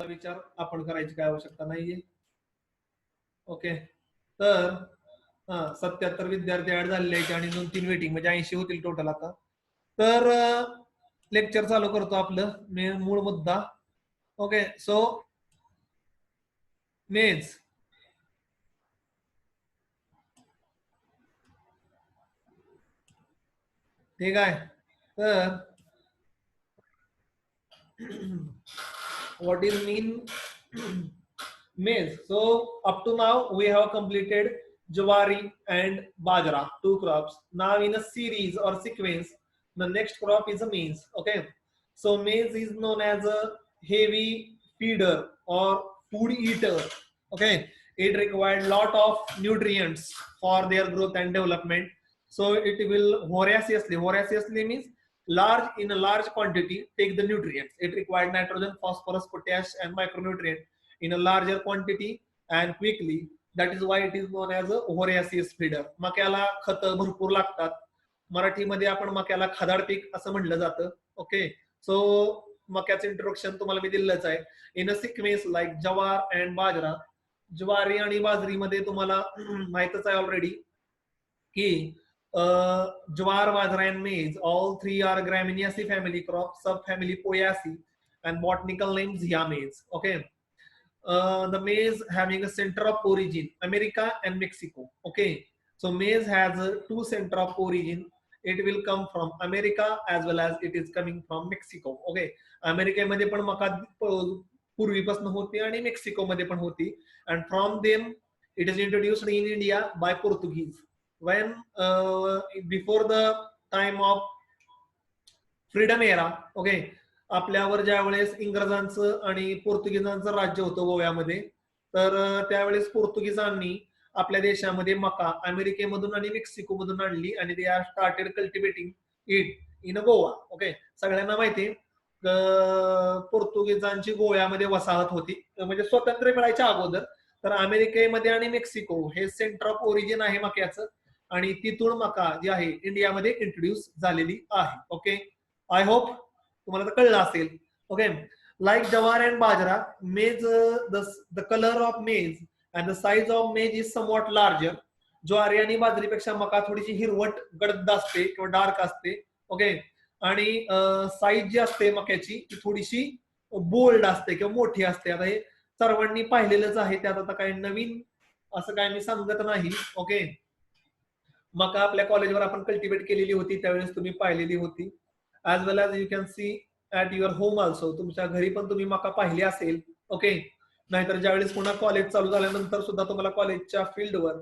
विचार आपण करायची काय आवश्यकता नाहीये. ओके, तर 77 विद्यार्थी ऍड झालेले आहेत आणि 2-3 वेटिंग, म्हणजे 80 होतील टोटल आता. तर लेक्चर चालू करतो आपलं मूळ मुद्दा. ओके, सो मेज, ठीक आहे. तर what is mean maize? So up to now we have completed Jawari and Bajra, two crops. Now in a series or sequence, the next crop is a maize. Okay, so maize is known as a heavy feeder or food eater. Okay, it required lot of nutrients for their growth and development. So it will voraciously means large, in a large quantity, take the nutrients. It required nitrogen, phosphorus, potash and micronutrient in a larger quantity and quickly. That is why it is known as a voracious feeder. मक्याला खत भरपूर लागतात. मराठीमध्ये आपण मक्याला खादाड पीक असं म्हणलं जातं. ओके, सो मक्याचं इंट्रोडक्शन तुम्हाला मी दिलंच आहे. इन अ सिक्वेन्स लाईक जवार अँड बाजरा. ज्वारी आणि बाजरीमध्ये तुम्हाला माहितच आहे ऑलरेडी की Jawar, Bajra, and maize, all three are Gramineaceae family crops, subfamily Poaceae, and botanical name Zea maize. Okay, the maize having a center of origin, America and Mexico. Okay, so maize has two center of origin. It will come from America as well as it is coming from Mexico. Okay, अमेरिकेमध्ये पण मका पूर्वीपासून होती आणि मेक्सिकोमध्ये पण होती. And from them it is introduced in India by Portuguese. When before the time of freedom era, okay, आपल्यावर ज्या वेळेस इंग्रजांचं आणि पोर्तुगीजांचं राज्य होतं गोव्यामध्ये, तर त्यावेळेस पोर्तुगीजांनी आपल्या देशामध्ये मका अमेरिकेमधून आणि मेक्सिकोमधून आणली आणि they are started cultivating it in Goa. Okay, सगळ्यांना माहिती पोर्तुगीजांची गोव्यामध्ये वसाहत होती, म्हणजे स्वातंत्र्य मिळायच्या अगोदर. तर अमेरिकेमध्ये आणि मेक्सिको हे सेंटर ऑफ ओरिजिन आहे मक्याचं आणि तिथून मका जी आहे इंडियामध्ये इंट्रोड्यूस झालेली आहे. ओके, आय होप तुम्हाला तर कळलं असेल. ओके, लाईक जवार अँड बाजरा, मेज द कलर ऑफ मेज अँड द साइज ऑफ मेज इज समवॉट लार्जर. ज्वारी आणि बाजरीपेक्षा मका थोडीशी हिरवट गडद असते किंवा डार्क असते. ओके, आणि साईज जी असते मक्याची ती थोडीशी बोल्ड असते किंवा मोठी असते. आता हे सर्वांनी पाहिलेलंच आहे, त्यात आता काही नवीन असं काय मी सांगत नाही. ओके, मका आपल्या कॉलेजवर आपण कल्टिवेट केलेली होती, त्यावेळेस तुम्ही पाहिलेली होती. As well as you can see at your home also, तुमच्या घरी पण तुम्ही मका पाहिली असेल. ओके, नाहीतर ज्यावेळेस पुन्हा कॉलेज चालू झाल्यानंतर सुद्धा तुम्हाला कॉलेजच्या फील्डवर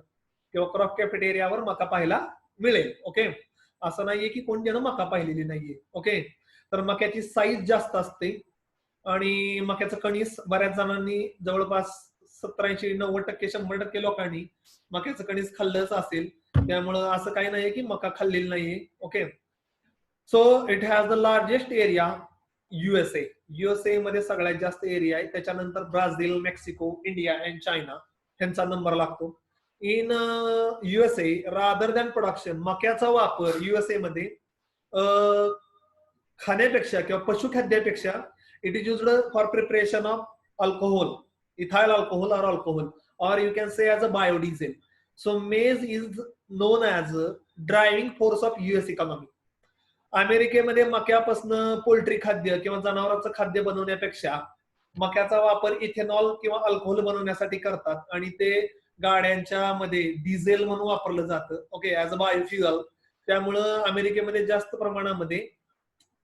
किंवा क्रॉप कॅफेटेरियावर मका पाहायला मिळेल. ओके, असं नाहीये की कोण जण मका पाहिलेली नाहीये. ओके, तर मक्याची साईज जास्त असते आणि मक्याचं कणीस बऱ्याच जणांनी जवळपास 70-80-90% 100% लोकांनी मक्याचं कणीस खाल्लंच असेल. त्यामुळं असं काही नाहीये की मका खाल्लेली नाहीये. Okay, so it has the largest area USA. USA मध्ये सगळ्यात जास्त एरिया आहे, त्याच्यानंतर Brazil, Mexico, India and China ह्यांचा नंबर लागतो. In USA rather than production, मक्याचा वापर युएसए मध्ये खाण्यापेक्षा किंवा पशुखाद्यापेक्षा it is used for preparation of alcohol, ethyl alcohol और alcohol, or you can say as a biodiesel. So maize is known as a driving force of US economy. अमेरिकेमध्ये मक्यापासून poultry खाद्य किंवा जनावरांचं खाद्य बनवण्यापेक्षा मक्याचा वापर इथेनॉल किंवा अल्कोहोल बनवण्यासाठी करतात आणि ते गाड्यांच्या मध्ये डिझेल म्हणून वापरलं जातं. Okay, as a biofuel. त्यामुळं अमेरिकेमध्ये जास्त प्रमाणामध्ये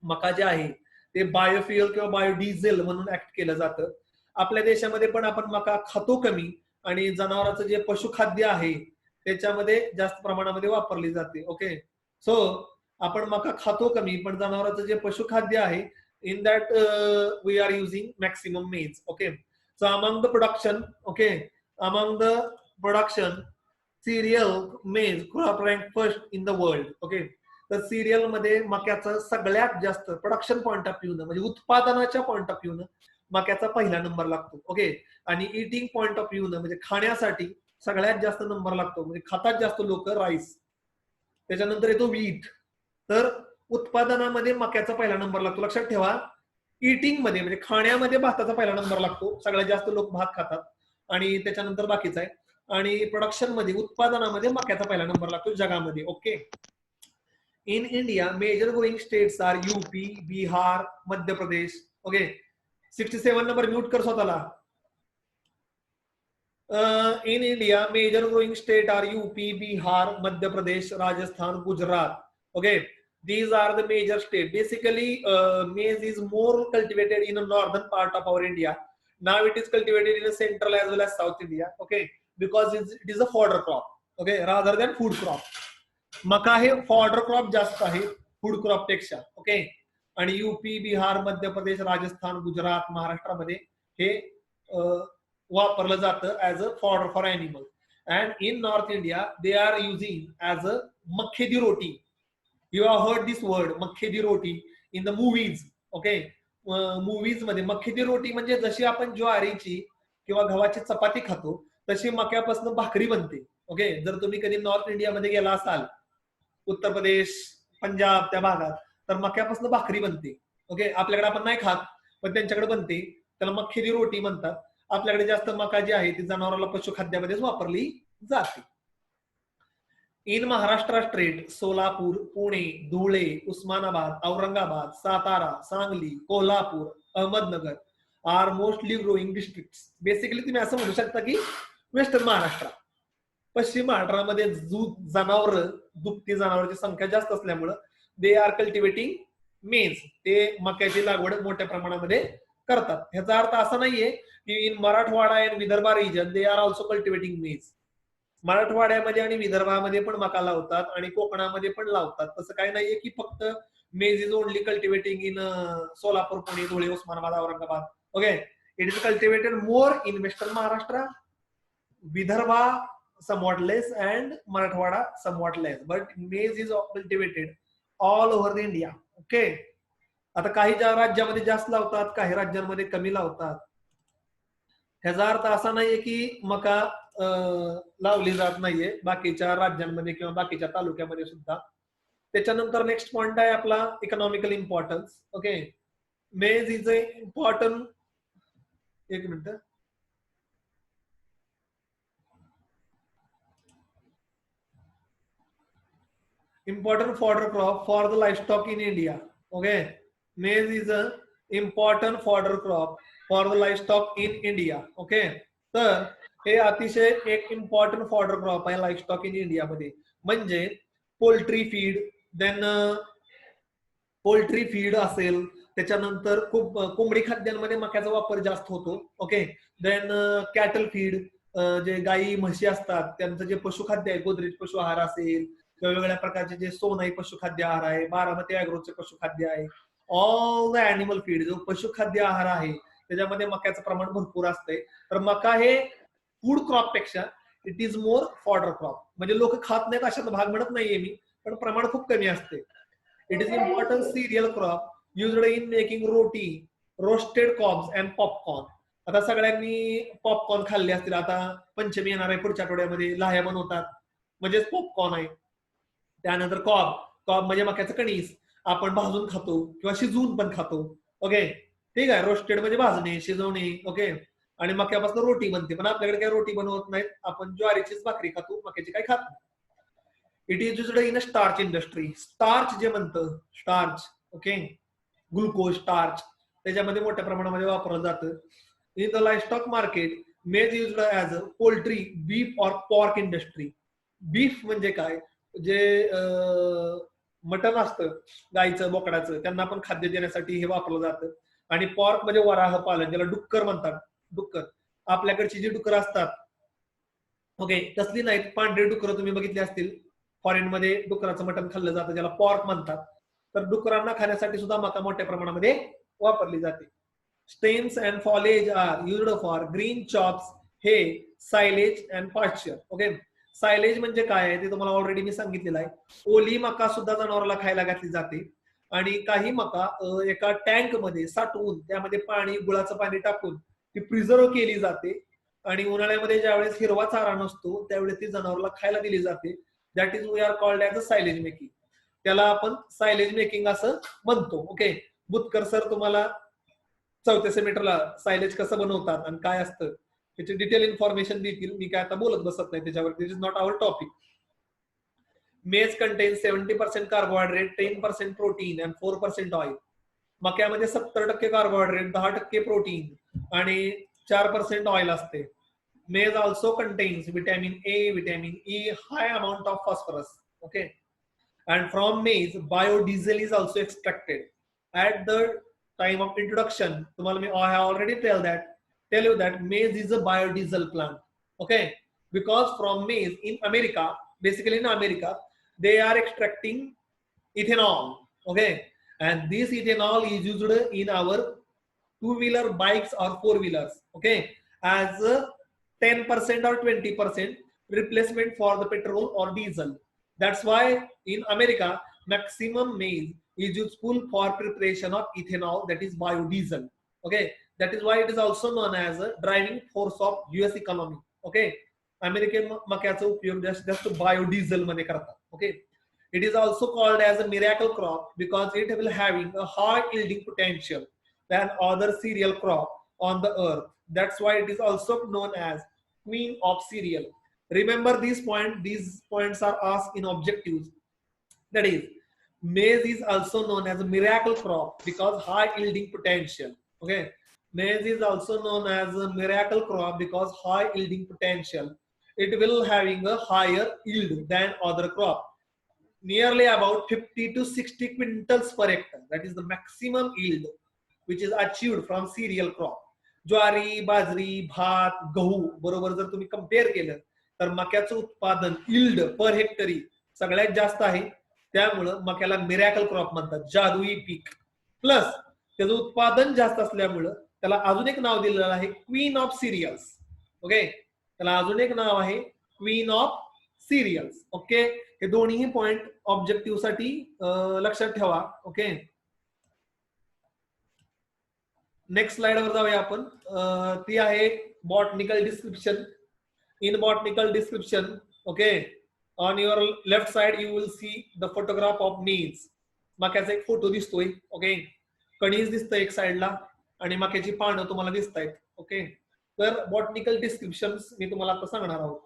मका जे आहे ते बायोफ्युअल किंवा बायोडिझेल म्हणून ऍक्ट केलं जातं. आपल्या देशामध्ये पण आपण मका खातो कमी आणि जनावरांचं जे पशुखाद्य आहे त्याच्यामध्ये जास्त प्रमाणामध्ये वापरली जाते. ओके, सो आपण मका खातो कमी पण जनावरांचं जे पशुखाद्य आहे in that we are using maximum maize. Okay, so among the production, okay, among the production cereal maize crop rank first in the world. Okay, तर सिरियल मध्ये मक्याचं सगळ्यात जास्त प्रोडक्शन पॉइंट ऑफ व्ह्यू म्हणजे उत्पादनाच्या पॉइंट ऑफ व्ह्यू मक्याचा पहिला number लागतो. ओके, आणि इटिंग पॉइंट ऑफ व्ह्यू म्हणजे खाण्यासाठी सगळ्यात जास्त नंबर लागतो, म्हणजे खातात जास्त लोक राईस, त्याच्यानंतर येतो व्हीट. तर उत्पादनामध्ये मक्याचा पहिला नंबर लागतो. लक्षात ठेवा, इटिंग मध्ये म्हणजे खाण्यामध्ये भाताचा पहिला नंबर लागतो, सगळ्यात जास्त लोक भात खातात आणि त्याच्यानंतर बाकीचा आहे. आणि प्रोडक्शन मध्ये उत्पादनामध्ये मक्याचा पहिला नंबर लागतो जगामध्ये. Okay. In India major growing states are UP, Bihar, Madhya Pradesh. Okay. 67 number mute कर स्वतःला. In India major growing state are UP, Bihar, Madhya Pradesh, Rajasthan, Gujarat. Okay, these are the major states. Basically, maize is more cultivated in the northern part of our India. Now it is cultivated in the central as well as South India. Okay, because it is a fodder crop. Okay, rather than food crop. मका हे fodder crop जास्त आहे food crop पेक्षा. Okay. आणि UP, Bihar, Madhya Pradesh, Rajasthan, Gujarat, महाराष्ट्रामध्ये हे वापरलं जातं as a fodder for animal. And in north India they are using as a makke di roti. You have heard this word makke di roti in the movies. Okay. Movies मध्ये मक्के दी रोटी म्हणजे जशी आपण ज्वारीची किंवा गव्हाची चपाती खातो तशी मक्यापासून भाकरी बनते. ओके. जर तुम्ही कधी नॉर्थ इंडियामध्ये गेला असाल, उत्तर प्रदेश, पंजाब त्या भागात, तर मक्यापासून भाकरी बनते. ओके. आपल्याकडे आपण नाही खात पण त्यांच्याकडे बनते, त्याला मक्के दी रोटी म्हणतात. आपल्याकडे जास्त मका जी आहे ती जनावराला पशुखाद्यामध्येच वापरली जाते. In Maharashtra state Solapur, Pune, Dhule, Osmanabad, Aurangabad, Satara, Sangli, Kolhapur, Ahmednagar are mostly growing district. Basically तुम्ही असं म्हणू शकता की वेस्टर्न महाराष्ट्र, पश्चिम महाराष्ट्रामध्ये जनावर, दुभती जनावरांची संख्या जास्त असल्यामुळं दे आर कल्टिवेटिंग मेज. ते मक्याची लागवड मोठ्या प्रमाणामध्ये करतात. ह्याचा अर्थ असा नाहीये की in Marathwada and Vidarbha region they are also cultivating maize. मराठवाड्यामध्ये आणि विदर्भामध्ये पण मका लावतात आणि कोकणामध्ये पण लावतात. तसं काही नाहीये की फक्त मेज is only cultivating in Solapur, Pune, Dhule, Osmanabad, Aurangabad. Okay. It is cultivated more in western Maharashtra, Vidarbha somewhat less and Marathwada somewhat less, but maize is cultivated all over the India. Okay. आता काही राज्यामध्ये जास्त लावतात, काही राज्यांमध्ये कमी लावतात. ह्याचा अर्थ असा नाहीये की मका लावली जात नाहीये बाकीच्या राज्यांमध्ये किंवा बाकीच्या तालुक्यामध्ये सुद्धा. त्याच्यानंतर नेक्स्ट पॉइंट आहे आपला इकॉनॉमिकल इम्पॉर्टन्स. ओके. मेज इज अ इम्पॉर्टंट, एक minute, important fodder crop for the livestock in India. Okay, maize is a important fodder crop for the livestock in India. Okay, तर हे अतिशय एक इम्पॉर्टंट फॉडर क्रॉप आहे लाईव्हस्टॉक in India मध्ये. म्हणजे poultry feed, then poultry feed असेल, त्याच्यानंतर खूप कोंबडी खाद्यांमध्ये मक्याचा वापर जास्त होतो. ओके. देन कॅटल फीड, जे गाई म्हशी असतात त्यांचं जे पशुखाद्य आहे, गोदरेज पशु आहार असेल, वेगवेगळ्या प्रकारचे जे सोनाई पशुखाद्य आहार आहे, बारामती अॅग्रोचे पशुखाद्य आहे, ऑल द अॅनिमल फीड, जो पशुखाद्य आहार आहे त्याच्यामध्ये मक्याचं प्रमाण भरपूर असतंय. तर मका हे फूड क्रॉप पेक्षा it is more fodder crop. म्हणजे लोक खात नाहीत अशाचा भाग म्हणत नाहीये मी, पण प्रमाण खूप कमी असते. It is important serial crop used in making roti, roasted corns and popcorn. आता सगळ्यांनी पॉपकॉर्न खाल्ले असतील. आता पंचमी येणार आहे पुढच्या आठवड्यामध्ये, लाह्या बनवतात म्हणजेच पॉपकॉर्न आहे. त्यानंतर कॉब, कॉब म्हणजे मक्याचं कणीस, आपण भाजून खातो किंवा शिजवून पण खातो. ओके. ठीक आहे. रोस्टेड म्हणजे भाजणे, शिजवणे. ओके. आणि मक्यापासून रोटी बनते, पण आपल्याकडे काही रोटी बनवत नाहीत, आपण ज्वारीचीच भाकरी खातो, मक्याची काही खात नाही. It is used in a starch industry. Starch जे म्हणतं, स्टार्च, ओके, ग्लुकोज, स्टार्च, त्याच्यामध्ये मोठ्या प्रमाणामध्ये वापरलं जातं. इन द लाईव्हस्टॉक मार्केट मेज used as a poultry, beef or pork industry. Beef म्हणजे काय, जे मटन असतं गाईचं, बोकडाचं, त्यांना पण खाद्य देण्यासाठी हे वापरलं जातं. आणि पॉर्क म्हणजे वराह पालन, ज्याला डुक्कर म्हणतात. डुक्कर, आपल्याकडची जी डुक्कर असतात, ओके, तसली नाहीत, पांढरी डुक्कर तुम्ही बघितली असतील. फॉरेन मध्ये डुकराचं मटण खाल्लं जातं, ज्याला पॉर्क म्हणतात. तर डुकरांना खाण्यासाठी सुद्धा मका मोठ्या प्रमाणामध्ये वापरली जाते. Stems and foliage are used for green chops, hay, silage and pasture. Okay. Silage म्हणजे काय आहे ते तुम्हाला ऑलरेडी मी सांगितलेलं आहे. ओली मका सुद्धा जनावराला खायला घातली जाते. आणि काही मका एका टँक मध्ये साठवून त्यामध्ये पाणी, गुळाचं पाणी टाकून ती प्रिझर्व केली जाते. आणि उन्हाळ्यामध्ये ज्यावेळेस हिरवा चारा नसतो त्यावेळेस ती जनावराला खायला दिली जाते. That is we are called as a silage making. त्याला आपण सायलेज मेकिंग असं म्हणतो. ओके. बुतकर सर तुम्हाला चौथ्या सेमिस्टरला सायलेज कसं बनवतात आणि काय असतं त्याची डिटेल इन्फॉर्मेशन देतील. मी काय आता बोलत बसत नाही त्याच्यावर. This is not our topic. Maize contains 70% carbohydrate, 10% protein and 4% oil. मक्यामध्ये 70% कार्बोहायड्रेट, 10% प्रोटीन आणि 4% ऑइल असते. Maize also contains vitamin A, vitamin E, high amount of phosphorus. Okay, and from maize, biodiesel is also extracted. At the time of introduction, I have already tell you that maize is a biodiesel plant. Okay, because from maize in America, basically in America, they are extracting ethanol. Okay, and this ethanol is used in our two-wheeler bikes or four-wheelers. Okay, as a 10% or 20% replacement for the petrol or diesel. That's why in America, maximum maize is useful for preparation of ethanol, that is biodiesel. Okay, that is why it is also known as a driving force of US economy. Okay, American मक्याचा उपयोग जास्त biodiesel मध्ये करतात. Okay, it is also called as a miracle crop because it will having a high yielding potential than other cereal crop on the earth. That's why it is also known as queen of cereal. Remember these points. These points are asked in objectives. That is, maize is also known as a miracle crop because high yielding potential. Okay, maize is also known as a miracle crop because high yielding potential. It will having a higher yield than other crop. Nearly about 50 to 60 quintals per hectare. That is the maximum yield which is achieved from cereal crop. ज्वारी, बाजरी, भात, गहू बरोबर जर तुम्ही compare केलं तर मक्याचं उत्पादन यील्ड पर हेक्टरी सगळ्यात जास्त आहे. त्यामुळं मक्याला मिरॅकल क्रॉप म्हणतात, जादुई पीक. प्लस त्याचं उत्पादन जास्त असल्यामुळं त्याला अजून एक नाव दिलेलं आहे क्वीन ऑफ सिरियल्स. ओके, त्याला अजून एक नाव आहे क्वीन ऑफ सिरियल्स. ओके, हे दोन्ही पॉइंट ऑब्जेक्टिव्ह साठी लक्षात ठेवा. ओके, नेक्स्ट स्लाइड वर जाऊया आपण. ती आहे botanical description. In botanical description, okay, on your left side you will see the photograph of मेज. मक्याचा एक फोटो दिसतोय. ओके, कणीस दिसतंय एक साइडला आणि मक्याची पानं तुम्हाला दिसत आहेत. ओके, तर बॉटनिकल डिस्क्रिप्शन मी तुम्हाला आता सांगणार आहोत.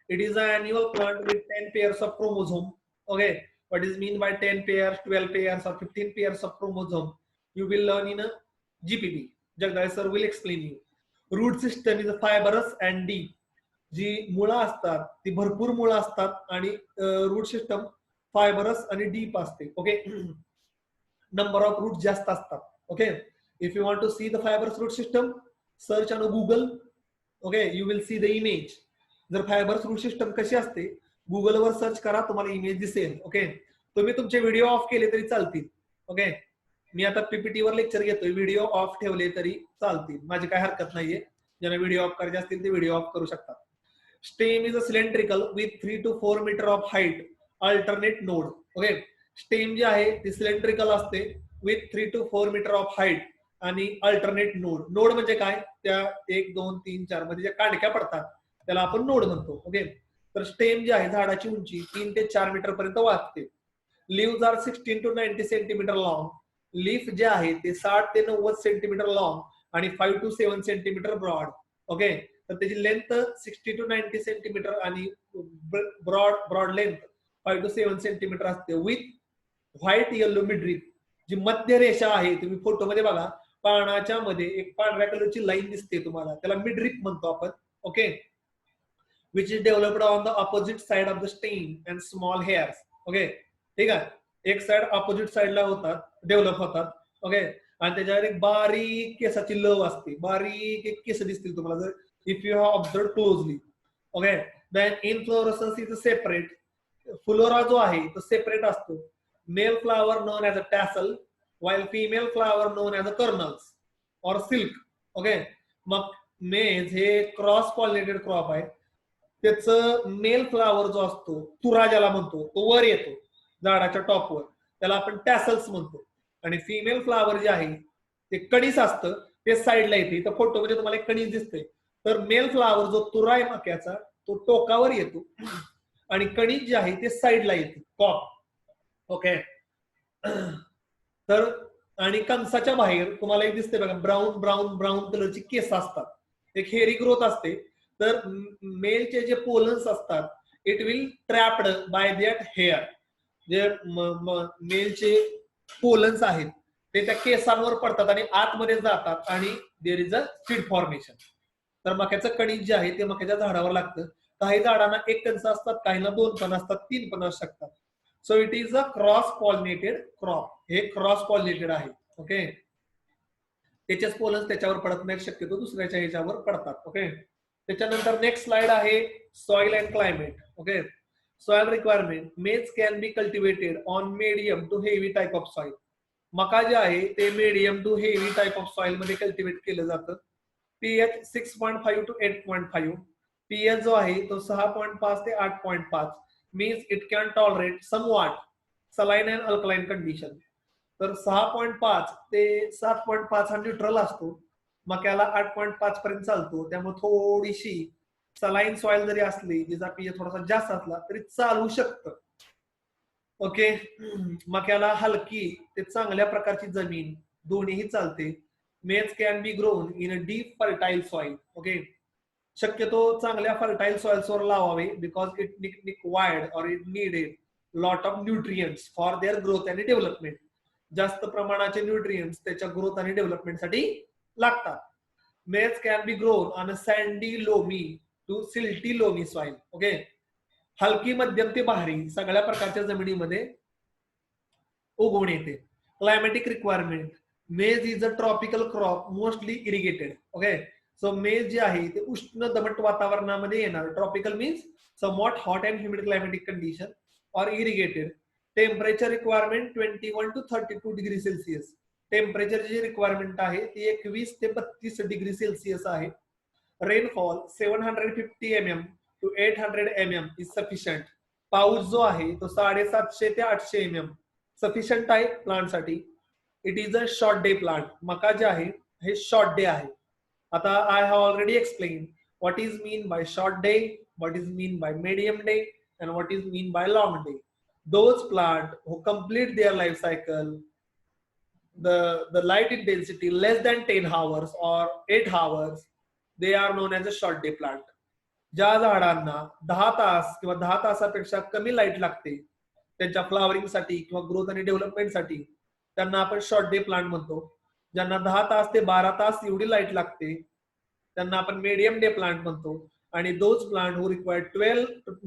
It is a annual plant with 10 pairs of chromosome. Okay, what is mean bye 10 pairs, 12 pairs or 15 pairs of chromosome? You will learn in a GPP. Jagdale sir will explain you. Root system is fibrous and deep. जी मुळं असतात ती भरपूर मुळं असतात आणि root system fibrous आणि deep असते. ओके, नंबर ऑफ रूट जास्त असतात. Okay, if you want to see the fibrous root system, search on Google. Okay, you will see the image. जर फायबरस रूट सिस्टम कशी असते गुगलवर सर्च करा, तुम्हाला इमेज दिसेल. ओके, तुम्ही तुमचे व्हिडिओ ऑफ केले तरी चालतील. ओके, मी आता पीपीटी वर लेक्चर घेतोय, व्हिडिओ ऑफ ठेवले तरी चालतील, माझी काय हरकत नाहीये. ज्यांना व्हिडिओ ऑफ करायचे असतील ते व्हिडिओ ऑफ करू शकतात. Stem is a cylindrical with 3 to 4 metre of height alternate node. Okay, stem जे आहे ती सिलेंड्रिकल असते with 3 to 4 metre of height आणि अल्टरनेट नोड. नोड म्हणजे काय, त्या 1 2 3 4 मध्ये ज्या कांडक्या पडतात त्याला आपण नोड म्हणतो. ओके, तर स्टेम जे आहे झाडाची उंची 3 ते 4 मीटर पर्यंत वाढते. Leaves are 16 to 90 centimetre long. Leaf जे आहे ते 60 ते 90 सेंटीमीटर लॉंग आणि 5 to 7 सेंटीमीटर ब्रॉड. ओके, तर त्याची लेंथ 60 to 90 सेंटीमीटर आणि ब्रॉड लेंथ 5 to 7 सेंटीमीटर असते. With white yellow midrib. जी मध्य रेषा आहे तुम्ही फोटो मध्ये बघा, पानाच्या मध्ये एक पांढऱ्या कलरची लाईन दिसते तुम्हाला, त्याला मिडरिप म्हणतो आपण. Okay, which is developed on the opposite side of the stem and small hairs. Okay, ठीक आहे, एक साइड ऑपोजिट साइडला होतात, डेव्हलप होतात. ओके, आणि त्याच्यावर एक बारीक केसाची लव असते, बारीक एक केस दिसतील तुम्हाला जर if you have observed closely. Okay, then inflorescence is separate. Flora जो आहे तो सेपरेट असतो. Male flower known as a tassel while female flower known as a kernels or silk. Okay, मग मेज हे क्रॉस पॉलिनेटेड क्रॉप आहे. त्याचं male flower जो असतो तुरा ज्याला म्हणतो तो वर येतो झाडाच्या टॉपवर, त्याला आपण टॅसल्स म्हणतो. आणि फिमेल फ्लावर जे आहे ते कणीस असतं ते साईडला येते. तर फोटोमध्ये तुम्हाला एक कणीस दिसते. तर मेल फ्लावर जो तुरा आहे मक्याचा तो टोकावर येतो आणि कणीस जे आहे ते साईडला येते, कॉप. ओके, तर आणि कणसाच्या बाहेर तुम्हाला एक दिसते बघा ब्राऊन ब्राऊन ब्राऊन कलरची केस असतात, एक हेअरी ग्रोथ असते. तर मेलचे जे पोलन्स असतात it will trapped by that hair. जे मेलचे पोलन्स आहेत ते त्या केसांवर पडतात आणि आतमध्ये जातात आणि देर इज अ सीड फॉर्मेशन. तर मक्याचं कणीस जे आहे ते मक्याच्या झाडावर लागतं. काही झाडांना एक कणस असतात, काहींना 2 पण असतात, 3 पण असू शकतात. So it is a cross pollinated crop. हे क्रॉस पॉलिनेटेड आहे. ओके, त्याचेच पोलन्स त्याच्यावर पडत नाही, शक्यतो दुसऱ्याच्या ह्याच्यावर पडतात. ओके, त्याच्यानंतर नेक्स्ट स्लाइड आहे soil and climate. Okay, soil requirement. Maize can be cultivated on medium to heavy type of soil. मका जे आहे ते medium to heavy type of soil मध्ये कल्टिवेट केलं जातं. PH 6.5 to 8.5. पीएच जो आहे तो 6.5 ते 8.5 means it can tolerate somewhat saline and alkaline condition. तर 6.5 ते 7.5 हा न्यूट्रल असतो, मक्याला 8.5 पर्यंत चालतो. त्यामुळे थोडीशी सलाईन सॉइल जरी असली, जिचा पीएच थोडासा जास्त असला तरी चालू शकतं. ओके, मक्याला हलकी ते चांगल्या प्रकारची जमीन दोन्हीही चालते. Maize can be grown in a deep fertile soil. Okay, शक्यतो चांगल्या फर्टाईल सॉइल्सवर लावावे बिकॉज इट रिक्वायर्ड और it needed lot of nutrients for their growth आणि डेव्हलपमेंट. जास्त प्रमाणाचे न्यूट्रिएंट्स त्याच्या ग्रोथ आणि डेव्हलपमेंटसाठी लागतात. Maize can be grown on a sandy loamy to silty loamy soil. Okay, हलकी मध्यम ते भारी सगळ्या प्रकारच्या जमिनीमध्ये उगवून येते. Climatic requirement. Maize is a tropical crop mostly irrigated. Okay, so maize जे आहे ते उष्ण दमट वातावरणामध्ये येणार. Tropical means somewhat hot and humid climatic condition और irrigated. Temperature requirement 21 to 32 degree Celsius. Temperature जी रिक्वायरमेंट आहे ती 21 ते 32 डिग्री सेल्सिअस आहे. Rainfall 750 mm to 800 mm is sufficient. पाऊस जो आहे तो 750 ते 800 mm सफिशियंट आहे प्लांटसाठी. It is a short day plant. मका जे आहे हे शॉर्ट डे आहे. आता I have already explain what is mean by short day, what is mean by medium day and what is mean by long day. Those plant who complete their life cycle the light intensity less than 10 hours or 8 hours, they are known as a short day plant. ज्या झाडांना 10 तास किंवा 10 तासापेक्षा कमी light लागते त्यांच्या flowering साठी किंवा ग्रोथ आणि डेव्हलपमेंट साठी, त्यांना आपण शॉर्ट डे प्लांट म्हणतो. ज्यांना 10 तास ते 12 तास एवढी लाईट लागते त्यांना आपण मीडियम डे प्लांट म्हणतो. आणि those plant who require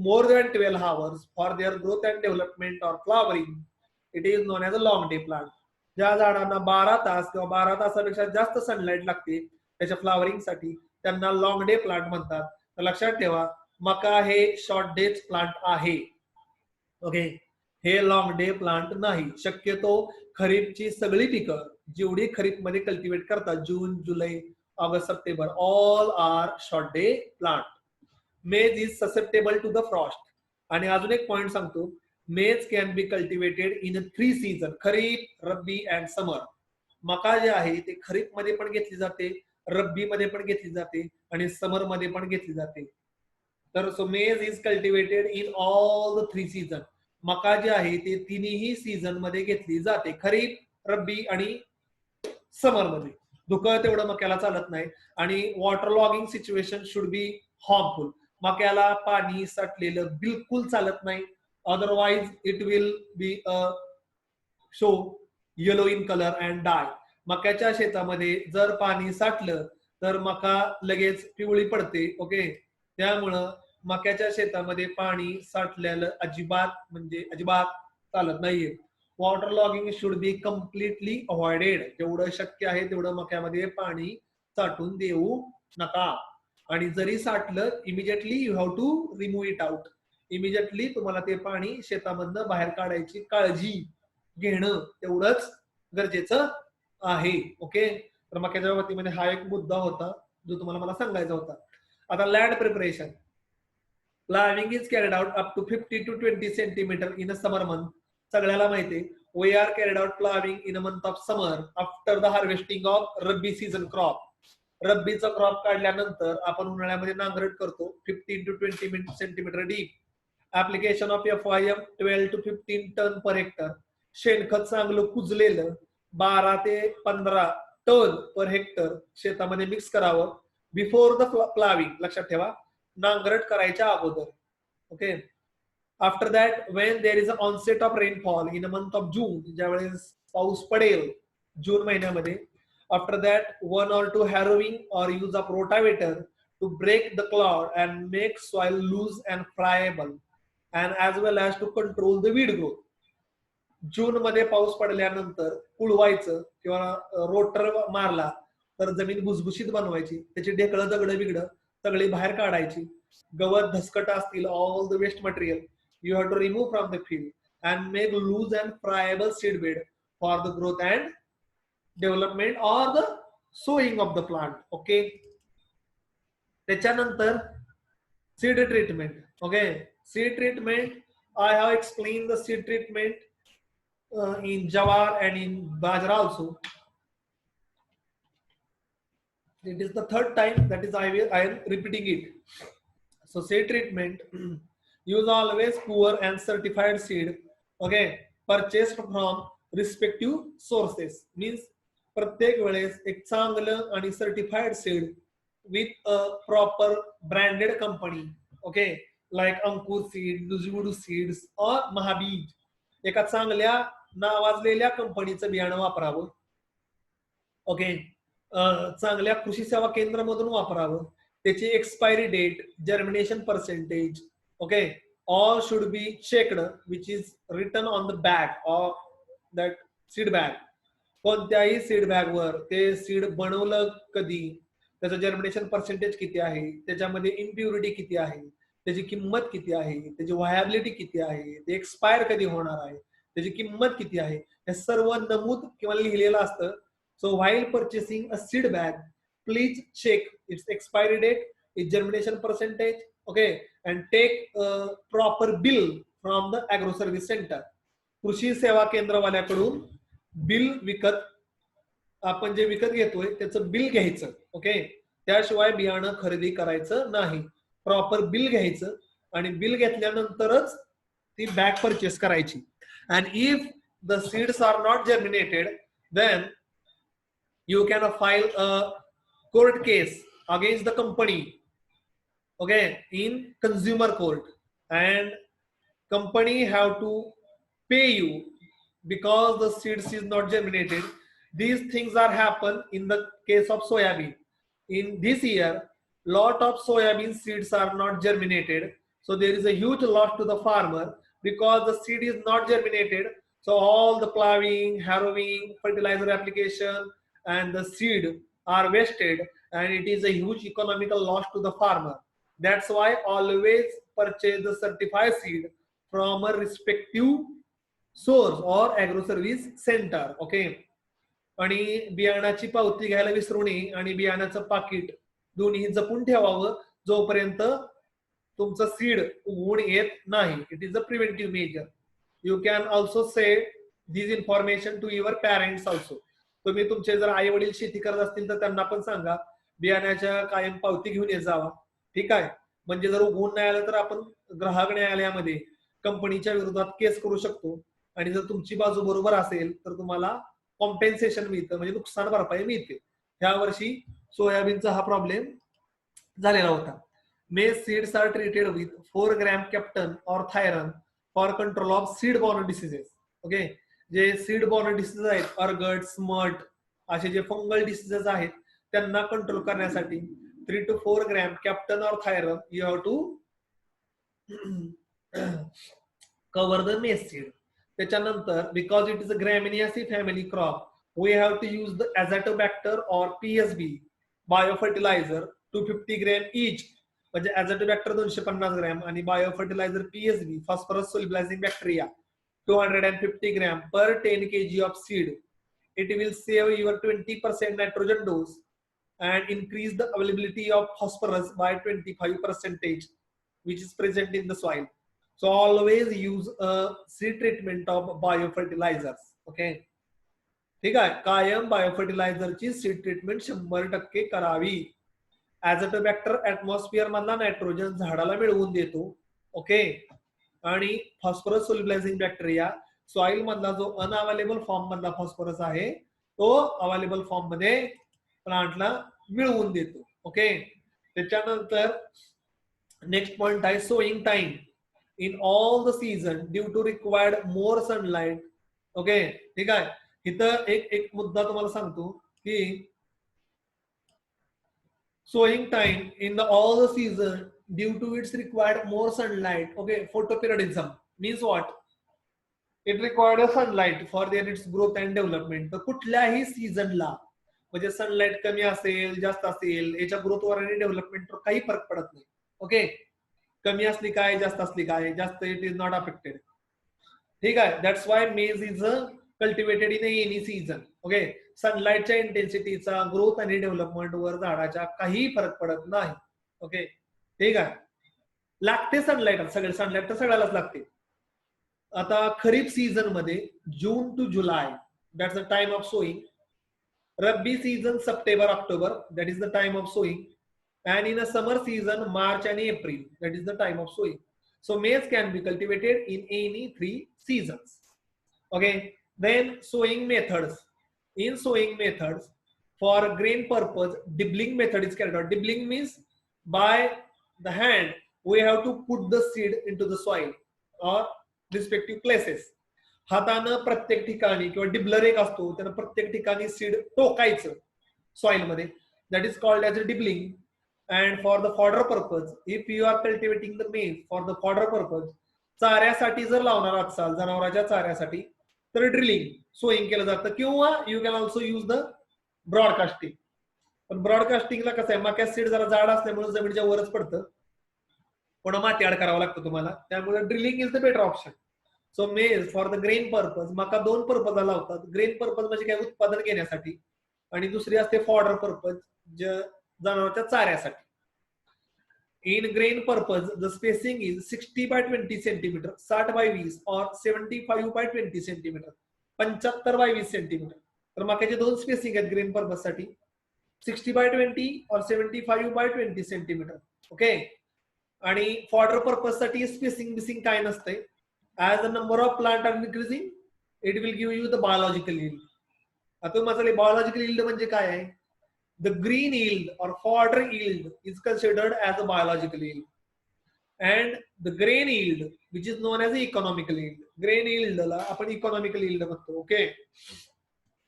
more than 12 hours for their growth and development or flowering, it is known as a long day plant. ज्या झाडांना 12 तास किंवा 12 तासापेक्षा जास्त सनलाईट लागते त्याच्या फ्लावरिंग साठी त्यांना लॉंग डे प्लांट म्हणतात. तर लक्षात ठेवा मका हे शॉर्ट डे प्लांट आहे. ओके, हे लॉंग डे प्लांट नाही. शक्यतो खरीपची सगळी पिकं जेवढी खरीप मध्ये कल्टिवेट करतात June July August September all are short day plant. Maize is susceptible to the frost. आणि अजून एक पॉइंट सांगतो, maize can be cultivated in 3 season, kharif, rabi and summer. मका जे आहे ते खरीप मध्ये पण घेतली जाते, रब्बी मध्ये पण घेतली जाते आणि समर मध्ये पण घेतली जाते. तर सो मेज is cultivated in all the 3 season. मका जे आहे ते तिन्ही सीझन मध्ये घेतली जाते, खरीप, रब्बी आणि समर मध्ये. धुकं तेवढं मक्याला चालत नाही आणि water logging situation should be harmful. मक्याला पाणी साठलेलं बिलकुल चालत नाही, otherwise it will be a show yellow in colour and die. मक्याच्या शेतामध्ये जर पाणी साठलं तर मका लगेच पिवळी पडते. ओके, त्यामुळं मक्याच्या शेतामध्ये पाणी साठलेलं अजिबात चालत नाहीये. Water logging should be completely avoided. जेवढं शक्य आहे तेवढं मक्यामध्ये पाणी साठून देऊ नका. आणि जरी साठलं immediately you have to remove it out. Immediately तुम्हाला ते पाणी शेतामधनं बाहेर काढायची काळजी घेणं तेवढंच गरजेचं आहे. ओके, तर मक्याच्या बाबतीमध्ये हा एक मुद्दा होता जो तुम्हाला मला सांगायचा होता. आता land preparation. Planning is carried out up to 50 to 20 centimetre in a summer month. सगळ्याला माहिती we are carried out ploughing in a month of summer after the harvesting of rabi season crop. रब्बीचा क्रॉप काढल्यानंतर आपण उन्हाळ्यामध्ये नांगरट करतो 15 to 20 centimetre deep. Application of FIM 12 to 15 ton per hectare. शेणखत चांगलं कुजलेलं 12 ते 15 टन पर हेक्टर शेतामध्ये मिक्स करावं बिफोर द प्लाविंग. लक्षात ठेवा, नांगरट करायच्या अगोदर. Okay. After that when there is a onset of rainfall in a month of June, ज्यावेळेस पाऊस पडेल जून महिन्यामध्ये. After that 1 or 2 harrowing or use of rotavator to break the clod and make soil loose and friable and as well as to control the weed growth. जून मध्ये पाऊस पडल्यानंतर कुळवायचं किंवा rotor मारला तर जमीन भुसभुशीत बनवायची, त्याची ढेकळं दगड बिगडं सगळी बाहेर काढायची. गवत धसकट असतील, all the waste material you have to remove from the field and make loose and friable seed bed for the growth and development or the sowing of the plant. Okay. त्याच्यानंतर seed treatment. Okay, seed treatment, I have explained the seed treatment in jawar and in bajra also. It is the third time that is I am repeating it. So seed treatment, use always poor and certified seed. Okay, purchased from respective sources. Means प्रत्येक वेळेस एक चांगलं आणि certified seed with a proper branded company. Okay, like Ankur seed, लुजवुडू seeds और महाबीज, एका चांगल्या नावाजलेल्या कंपनीचं बियाणं वापरावं. ओके, चांगल्या कृषी सेवा केंद्रामधून वापरावं. त्याची expiry date, germination percentage, okay, all should be checked which is written on the bag of that seed bag. कोणत्याही सीड बॅग वर ते सीड बनवलं कधी, त्याचं जर्मिनेशन पर्सेंटेज किती आहे, त्याच्यामध्ये इम्प्युरिटी किती आहे, त्याची किंमत किती आहे, त्याची व्हायबिलिटी किती आहे, ते एक्सपायर कधी होणार आहे, त्याची किंमत किती आहे, हे सर्व नमूद किंवा लिहिलेलं असतं. So while purchasing a seed bag, please check its expiry date, its germination percentage, okay, and take a proper bill from the agro service center. कृषी सेवा केंद्रवाल्याकडून बिल विकत, आपण जे विकत घेतोय त्याचं बिल घ्यायचं. ओके, त्याशिवाय बियाणं खरेदी करायचं नाही. प्रॉपर बिल घ्यायचं आणि बिल घेतल्यानंतरच ती बॅग परचेस करायची. And if the seeds are not germinated, then you can file a court case against the company, okay, in consumer court, and company have to pay you because the seeds is not germinated. These things are happen in the case of soybean. In this year, lot of soybean seeds are not germinated, so there is a huge loss to the farmer because the seed is not germinated. So all the plowing, harrowing, fertilizer application and the seed are wasted, and it is a huge economical loss to the farmer. That's why always purchase the certified seed from a respective source or agro service center. Okay, आणि बियाणाची पावती घ्यायला विसरू नये आणि बियाणाचं पाकिट दोन्ही जपून ठेवावं जोपर्यंत तुमचं सीड उगवून येत नाही. It is a preventive measure. You can also say this information to your parents also. तुम्ही तुमचे जर आई वडील शेती करत असतील तर त्यांना पण सांगा बियाण्याच्या कायम पावती घेऊन येत जावा. ठीक आहे, म्हणजे जर उगवून नाही आलं तर आपण ग्राहक न्यायालयामध्ये कंपनीच्या विरोधात केस करू शकतो, आणि जर तुमची बाजू बरोबर असेल तर तुम्हाला कॉम्पेन्सेशन मिळतं, म्हणजे नुकसान भरपाई मिळते. ह्या वर्षी सोयाबीनचा हा प्रॉब्लेम झालेला होता. Maize seeds are treated with 4 gram captan और thiram for control of seed borne diseases. Okay, जे सीड बॉर्न डिसीज आहेत, अर्गट, स्मट असे जे फंगल डिसीजेस आहेत त्यांना कंट्रोल करण्यासाठी 3 to 4 ग्रॅम कॅप्टन और thiram you have to cover the maize seed. त्याच्यानंतर because it is a Gramineae family crop, we have to use the Azotobacter और PSB biofertiliser 250 gram each, म्हणजे Azotobacter 250 gram आणि biofertiliser PSB phosphorus solubilising bacteria 250 grams per 10 kg of seed. It will save your 20% nitrogen dose and increase the availability of phosphorus by 25%, which is present in the soil. So always use a seed treatment of biofertilizers. Okay, ठीक आहे, कायम बायोफर्टिलायझरची seed treatment 100% करावी. ॲझॅटोबॅक्टर atmosphere मधला nitrogen झाडाला मिळवून देतो. Okay, आणि phosphorus solubilising bacteria soil मधला जो अनअवेलेबल फॉर्म मधला फॉस्फरस आहे तो अवेलेबल फॉर्म मध्ये प्लांटला मिळवून देतो. ओके, त्याच्यानंतर नेक्स्ट पॉइंट आहे sowing time in all the season due to required more sunlight. Okay, ठीक आहे. इथं एक मुद्दा तुम्हाला सांगतो की sowing time in all the season due to its required more sunlight. Okay, photoperiodism means what? It required a sunlight for its growth and development. तर कुठल्याही सीझनला म्हणजे सनलाइट कमी असेल जास्त असेल याच्या ग्रोथवर आणि डेव्हलपमेंटवर काही फरक पडत नाही. ओके, कमी असली काय जास्त असली काय, जास्त इट इज नॉट अफेक्टेड. ठीक आहे, that's why maize is cultivated in any season. Okay, सनलाइटच्या इंटेन्सिटीचा ग्रोथ आणि डेव्हलपमेंट वर झाडाच्या काही फरक पडत नाही. ओके, ठीक आहे. लागते सनलाइट, सगळे सनलाइट तर सगळ्यालाच लागते. आता खरीप सीझन मध्ये June to July that's the time of sowing. Rabi season September October that is the time of sowing. And in a summer season March आणि April that is the time of sowing. So maize can be cultivated in any 3 seasons. Okay, then sowing methods. In sowing methods, for grain purpose, dibbling method is carried out. Dibbling means by the hand we have to put the seed into the soil or respective places. हातानं प्रत्येक ठिकाणी किंवा dibbler एक असतो त्यानं प्रत्येक ठिकाणी seed टोकायचं soil मध्ये. That is called as a dibbling. And for the fodder purpose, if you are cultivating the maize for the fodder purpose, चाऱ्यासाठी जर लावणार असाल जनावरांच्या चाऱ्यासाठी तर ड्रिलिंग सोईंग केलं जातं किंवा you can also use the broadcasting. पण ब्रॉडकास्टिंगला कसं आहे मक्या सीड जरा जाड असल्यामुळे जमिनीच्या वरच पडतं, पुन्हा माती आड करावं लागतं तुम्हाला, त्यामुळे drilling is the better option. So मेज फॉर द ग्रेन पर्पज मका 2 पर्पजला लावतात. ग्रेन पर्पज म्हणजे काय, उत्पादन घेण्यासाठी, आणि दुसरी असते फॉडर पर्पज जनावरांच्या चाऱ्यासाठी. In grain purpose the spacing is 60 by 20 centimetre, 60 by 20 और 75 by 20 सेंटीमीटर, 75 by 20 सेंटीमीटर. तर मक्याचे 2 स्पेसिंग आहेत ग्रेन पर्पज साठी, 60 by 20 और 75 by 20 सेंटीमीटर. ओके, आणि फॉडर पर्पज साठी स्पेसिंग बिसिंग काय नसते. As the number of plant are increasing it will give you the biological yield. आता माझं बायोलॉजिकल यील्ड म्हणजे काय आहे. The green yield or fodder yield is considered as a biological yield, and the grain yield, which is known as the economical yield. Grain yield ला आपण economical yield म्हणतो. Okay,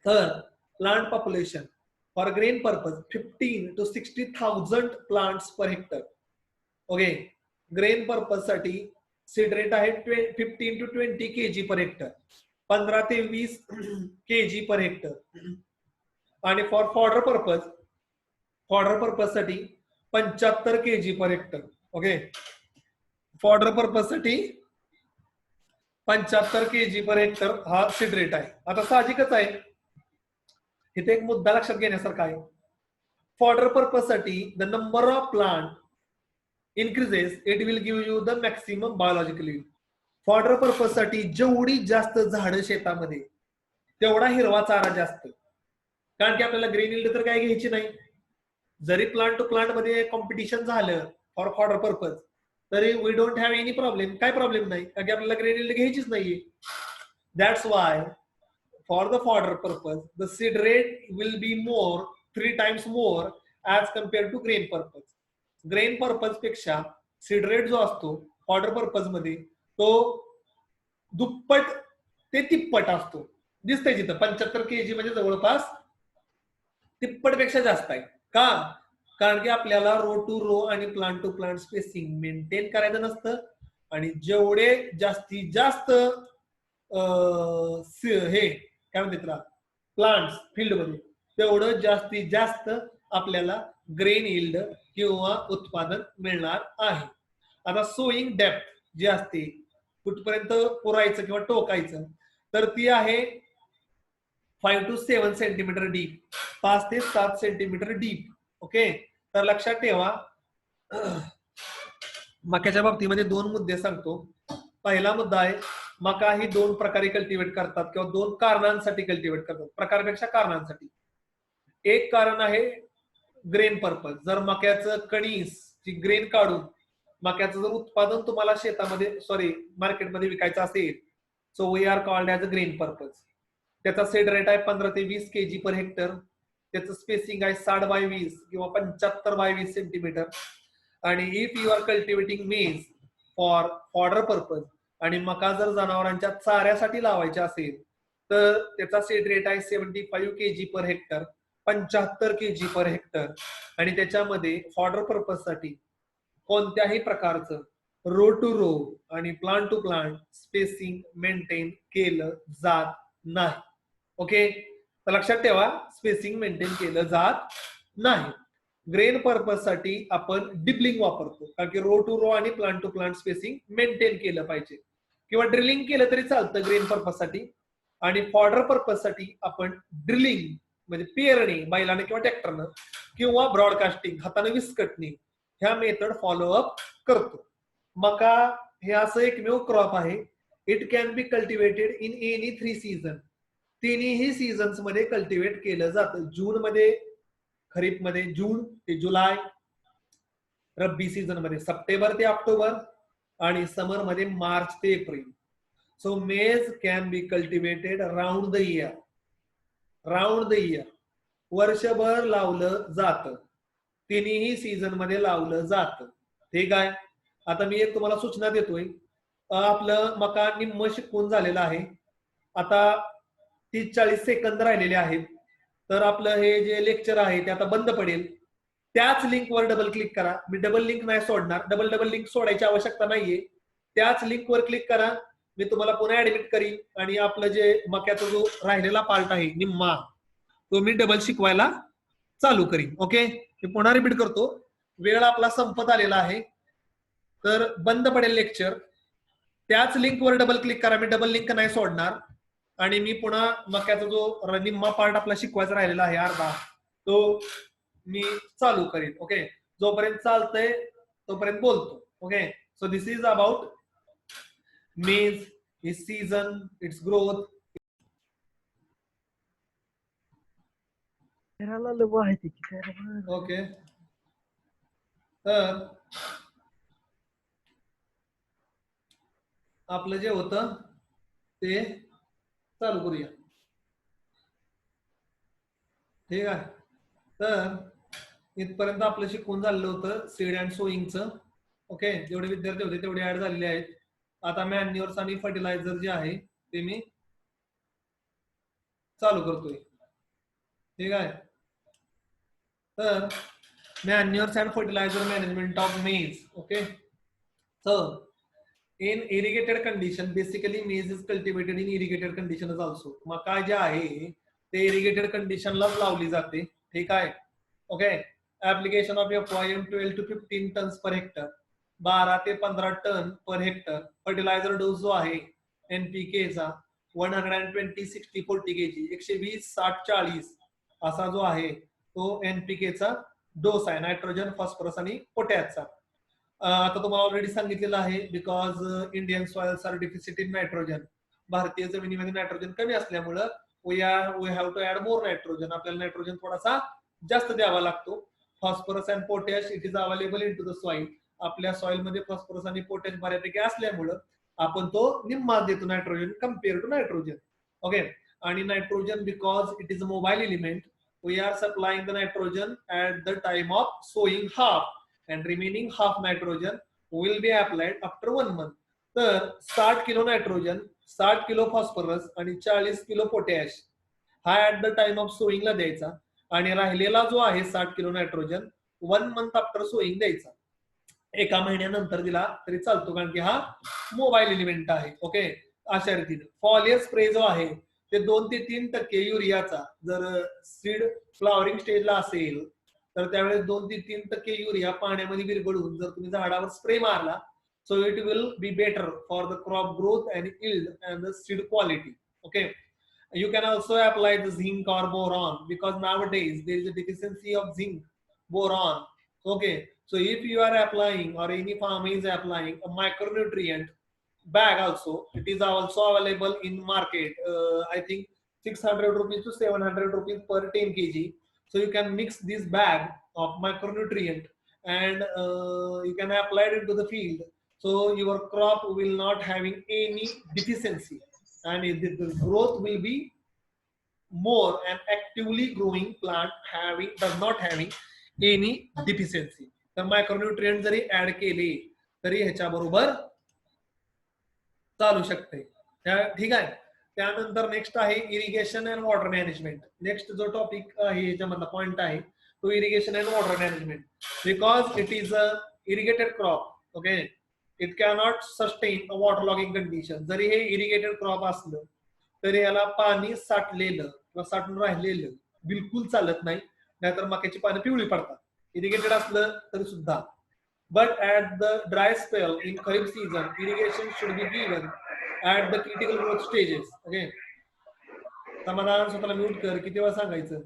तर plant population for grain purpose 15 to 60,000 plants per hectare. Okay, grain purpose साठी seed rate आहे 15 to 20 kg per hectare, 15 ते 20 kg per hectare. आणि for fodder purpose साठी 75 kg per hectare. Okay, fodder purpose साठी 75 kg per hectare हा seed rate आहे. आता साहजिकच आहे इथे एक मुद्दा लक्षात घेण्यासारखा आहे. फॉडर पर्पज साठी the number of plant increases it will give you the maximum biological yield. Fodder purpose साठी जेवढी जास्त झाडं शेतामध्ये तेवढा हिरवा चारा जास्त, कारण की आपल्याला ग्रीन यील्ड तर काय घ्यायची नाही. जरी प्लांट टू प्लांट मध्ये कॉम्पिटिशन झालं फॉर फॉडर पर्पज तरी we don't have any problem, काय प्रॉब्लेम नाही, कारण की आपल्याला ग्रेन यील्ड घ्यायचीच नाहीये. That's why for the fodder purpose the seed rate will be more 3 times more as compare to grain purpose. Grain purpose पेक्षा seed rate जो असतो फॉडर पर्पज मध्ये तो दुप्पट ते तिप्पट असतो. दिसतंय तिथं 75 kg म्हणजे जवळपास तिप्पट पेक्षा जास्त आहे. का, कारण की आपल्याला रो टू रो आणि plant to plant spacing maintain करायचं नसतं, आणि जेवढे जास्तीत जास्त हे काय म्हणतात प्लांट्स फील्ड मध्ये तेवढं जास्तीत जास्त आपल्याला ग्रेन यील्ड किंवा उत्पादन मिळणार आहे. आता सोईंग डेप्थ जी असते कुठपर्यंत पुरायचं किंवा टोकायचं तर ती आहे 5 to 7 सेंटीमीटर डीप, 5 ते 7 सेंटीमीटर डीप. ओके, तर लक्षात ठेवा मक्याच्या बाबतीमध्ये 2 मुद्दे सांगतो. पहिला मुद्दा आहे मका ही 2 प्रकारे कल्टिवेट करतात किंवा 2 कारणांसाठी कल्टिवेट करतात, प्रकारपेक्षा कारणांसाठी. एक कारण आहे ग्रेन पर्पज. जर मक्याचं कणीस जी ग्रेन काढून मक्याचं जर उत्पादन तुम्हाला शेतामध्ये मार्केटमध्ये विकायचं असेल so we are called as a grain purpose. त्याचा सीड रेट आहे 15 ते 20 kg पर हेक्टर. त्याचं स्पेसिंग आहे 60 बाय 20 किंवा 75 बाय 20 सेंटीमीटर. आणि if you are cultivating maize for fodder purpose आणि मका जर जनावरांच्या चाऱ्यासाठी लावायचे असेल तर त्याचा सीड रेट आहे 75 kg per hectare, 75 kg per hectare. आणि त्याच्यामध्ये फॉडर पर्पज साठी कोणत्याही प्रकारचं रो टू रो आणि plant to plant spacing maintain केलं जात नाही. ओके, तर लक्षात ठेवा, स्पेसिंग मेंटेन केलं जात नाही. ग्रेन पर्पज साठी आपण डिपलिंग वापरतो, कारण की रो टू रो आणि plant to plant spacing maintain केलं पाहिजे. किंवा ड्रिलिंग केलं तरी चालतं ग्रेन पर्पज साठी. आणि फॉडर पर्पज साठी आपण ड्रिलिंग म्हणजे पेरणी बैलाने किंवा ट्रॅक्टरनं किंवा ब्रॉडकास्टिंग हाताने विस्कटणी ह्या मेथड फॉलोअप करतो. मका हे असं एकमेव क्रॉप आहे, it can be cultivated in any 3 season. तिन्ही सीझन्स मध्ये कल्टिवेट केलं जातं. जून मध्ये, खरीप मध्ये जून ते जुलै, रब्बी सीझन मध्ये सप्टेंबर ते ऑक्टोबर आणि समर मध्ये मार्च ते एप्रिल. सो मेज can be cultivated round the year. Round the year वर्षभर लावलं जातं, तिन्ही सीझन मध्ये लावलं जातं. ठीक आहे. आता मी एक तुम्हाला सूचना देतोय. आपलं मका निम्म शिकवून झालेलं आहे. आता 30-40 सेकंद राहिलेले आहेत. तर आपलं हे जे लेक्चर आहे ते आता बंद पडेल. त्याच लिंकवर डबल क्लिक करा. मी डबल लिंक नाही सोडणार, डबल लिंक सोडायची आवश्यकता नाहीये. त्याच लिंकवर क्लिक करा. मी तुम्हाला पुन्हा ऍडमिट करीन आणि आपलं जे मक्याचा जो राहिलेला पार्ट आहे निम्मा, तो मी डबल शिकवायला चालू करीन. ओके, मी पुन्हा रिपीट करतो, वेळ आपला संपत आलेला आहे. तर बंद पडेल लेक्चर. त्याच लिंकवर डबल क्लिक करा. मी डबल लिंक नाही सोडणार आणि मी पुन्हा मक्याचा जो निम्मा पार्ट आपला शिकवायचा राहिलेला आहे अर्धा, तो मी चालू करेन. ओके, जोपर्यंत चालतंय तोपर्यंत बोलतो. Okay, so this is about maize, its season, its growth. Okay, तर आपलं जे होतं ते चालू करूया. ठीक आहे. तर इथपर्यंत आपलं शिकवून झालेलं होतं सीड अँड सोईंगचं. ओके, जेवढे विद्यार्थी होते तेवढे ऍड झालेले आहेत. आता मॅन्युअर्स आणि फर्टिलायझर जे आहे ते मी चालू करतोय. ठीक आहे. तर manures and fertilizer management of maize. Okay, so in irrigated condition, basically maize is cultivated in irrigated conditions also. मका जे आहे ते irrigated condition लाच लावली जाते. ठीक आहे. Okay, application of FYM 12 to 15 tons per hectare, 12 ते 15 ton per hectare. Fertiliser dose जो आहे एनपीके चा 120-60-40 kg, 120-60-40 असा जो आहे तो एनपीके चा डोस आहे, नायट्रोजन, फॉस्फरस आणि पोटॅशचा. आता तुम्हाला ऑलरेडी सांगितलेलं आहे, because Indian soils are deficit in nitrogen. भारतीय जमिनीमध्ये नायट्रोजन कमी असल्यामुळं we have to add more nitrogen. आपल्याला नायट्रोजन थोडासा जास्त द्यावा लागतो. Phosphorus and potash it is available in to the soil. आपल्या सॉइल मध्ये फॉस्फरस आणि पोटॅश बऱ्यापैकी असल्यामुळं आपण तो निम्मा देतो nitrogen compare to nitrogen. Okay, आणि nitrogen because it is a mobile element, we are supplying the nitrogen at the time of sowing half and remaining half nitrogen will be applied after 1 month. तर 60 kilo nitrogen, 60 kilo phosphorus आणि 40 kilo potash हा at the time of sowing ला द्यायचा. आणि राहिलेला जो आहे 60 kilo nitrogen 1 month after sowing द्यायचा. 1 महिन्यानंतर दिला तरी चालतो, कारण की हा मोबाईल एलिमेंट आहे. ओके, अशा रीतीने फॉलियर स्प्रे जो आहे ते 2 ते 3% युरियाचा जर सीड फ्लॉवरिंग स्टेजला असेल तर त्यावेळेस 2 ते 3% युरिया पाण्यामध्ये विरघळून जर तुम्ही झाडावर स्प्रे मारला, so it will be better for the crop growth and yield and the seed quality. Okay, you can also apply the zinc or boron because nowadays there is a deficiency of zinc, boron. Okay, so if you are applying or any farmer is applying a micronutrient bag also, it is also available in market. I think 600 rupees to 700 rupees per 10 kg. So you can mix this bag of micronutrient and you can apply it into the field. So your crop will not having any deficiency. and the growth will be more and actively growing plant does not having any deficiency. तर मायक्रोन्यूट्रिएंट जरी add केले तरी ह्याच्याबरोबर चालू शकते. ठीक आहे. त्यानंतर नेक्स्ट आहे irrigation and water management. Next जो टॉपिक आहे याच्यामधला पॉइंट आहे तो irrigation and water management. Because it is a irrigated crop, okay, it cannot sustain a water logging condition. जरी हे इरिगेटेड क्रॉप असलं तरी याला पाणी साठलेलं किंवा साठून राहिलेलं बिलकुल चालत नाही, नाहीतर मक्याची पानं पिवळी पडतात. इरिगेटेड असलं तरी सुद्धा. But at the dry spell in Kharif season, irrigation should be given at the critical growth stages. Okay. समाधान स्वतःला म्यूट कर. किती वेळा सांगायचं?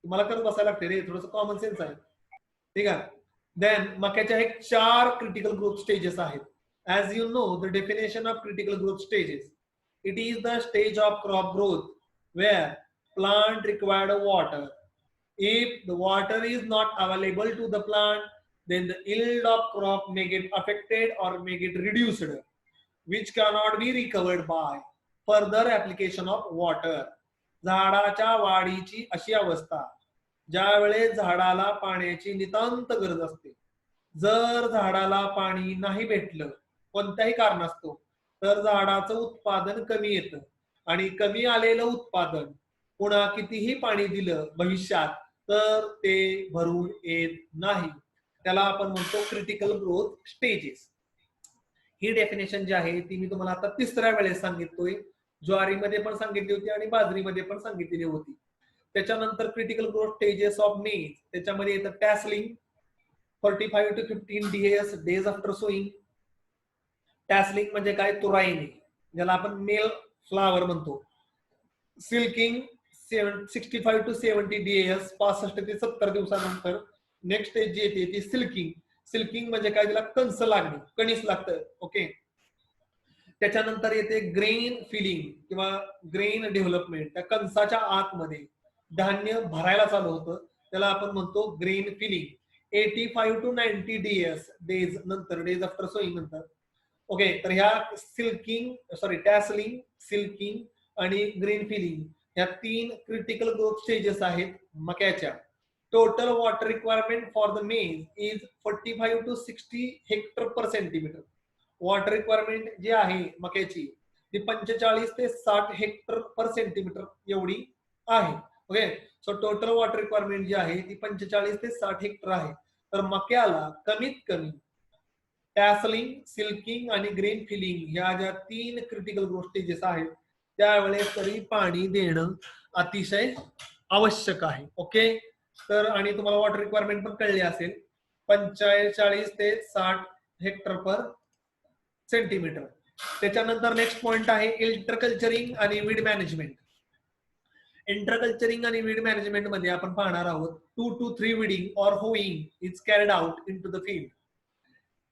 तुम्हाला करत बसायला लागते रे, थोडंसं कॉमन सेन्स आहे. ठीक आहे. देन मक्याच्या एक 4 क्रिटिकल ग्रोथ स्टेजेस आहेत. As you know, the definition of critical growth stages, it is the stage of crop growth where plant required water. If the water is not available to the plant, then the yield of crop may get affected or may get reduced, which cannot be recovered by further application of water. झाडाच्या वाढीची अशी अवस्था ज्या वेळेस झाडाला पाण्याची नितांत गरज असते. जर झाडाला पाणी नाही भेटलं कोणत्याही कारणास्तव तर झाडाचं उत्पादन कमी येतं आणि कमी आलेलं उत्पादन पुन्हा कितीही पाणी दिलं भविष्यात तर ते भरून येत नाही. त्याला आपण म्हणतो क्रिटिकल ग्रोथ स्टेजेस. ही डेफिनेशन जी आहे ती मी तुम्हाला आता 3ऱ्या वेळेस सांगितलोय. ज्वारीमध्ये पण सांगितली होती आणि बाजरीमध्ये पण सांगितलेली होती. त्याच्यानंतर क्रिटिकल ग्रोथ स्टेजेस ऑफ मेज, त्याच्यामध्ये येतं टॅसलिंग 45 to 15 डेज आफ्टर सोईंग. टॅसलिंग म्हणजे काय? तुराईने, ज्याला आपण मेल फ्लावर म्हणतो. सिल्किंग 65 to 70 days, 65 ते 70 दिवसानंतर. नेक्स्ट स्टेज जी येते ती सिल्किंग. सिल्किंग म्हणजे काय? त्याला कंस लागणे, कणीस लागतं. ओके. त्याच्यानंतर येते ग्रेन फिलिंग किंवा ग्रेन डेव्हलपमेंट. त्या कंसाच्या आतमध्ये धान्य भरायला चालू होतं, त्याला आपण म्हणतो ग्रेन फिलिंग. 85 to 90 डेज नंतर, डेज आफ्टर सोईंग नंतर. ओके. तर ह्या टॅसलिंग, सिल्किंग आणि ग्रेन फिलिंग या 3 क्रिटिकल ग्रोथ स्टेजेस आहेत मक्याच्या. Total water requirement for the maize is 45 to 60 hectare per centimetre. Water requirement जी आहे मक्याची ती 45 ते 60 हेक्टर पर सेंटीमीटर एवढी आहे. Okay. So total water requirement जी आहे ती 45 ते 60 हेक्टर आहे. तर मक्याला कमीत कमी टॅसलिंग, सिल्किंग आणि ग्रेन फिलिंग ह्या ज्या 3 क्रिटिकल ग्रोथ स्टेजेस आहेत त्यावेळेस तरी पाणी देणं अतिशय आवश्यक आहे. ओके. तर आणि तुम्हाला वॉटर रिक्वायरमेंट पण कळली असेल, 45 ते 60 हेक्टर पर सेंटीमीटर. त्याच्यानंतर नेक्स्ट पॉइंट आहे इंटरकल्चरिंग आणि वीड मॅनेजमेंट. इंटरकल्चरिंग आणि वीड मॅनेजमेंट मध्ये आपण पाहणार आहोत 2 to 3 weeding or hoeing is carried out in to the field.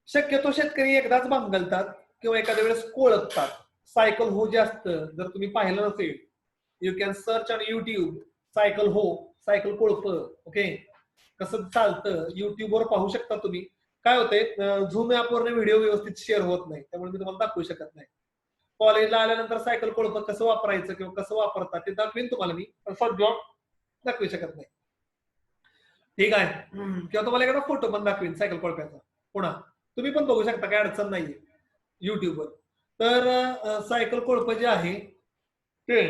शक्यतो शेतकरी एकदाच बांगलतात किंवा एखाद्या वेळेस कोळपतात. सायकल हो जे असतं, जर तुम्ही पाहिलं नसेल, you can search on YouTube cycle हो, सायकल कोळप. ओके. कसं चालतं युट्यूबवर पाहू शकता तुम्ही. काय होतंय, झूम ऍपवर व्हिडिओ व्यवस्थित शेअर होत नाही, त्यामुळे मी तुम्हाला दाखवू शकत नाही. कॉलेजला आल्यानंतर सायकल कोळप कसं वापरायचं किंवा कसं वापरतात ते दाखवेन तुम्हाला मी, पण सध्या दाखवू शकत नाही. ठीक आहे. किंवा तुम्हाला एखादा फोटो पण दाखवेन सायकल कोळप्याचा, पुन्हा तुम्ही पण बघू शकता, काय अडचण नाहीये युट्यूबवर. तर सायकल कोळप जे आहे ते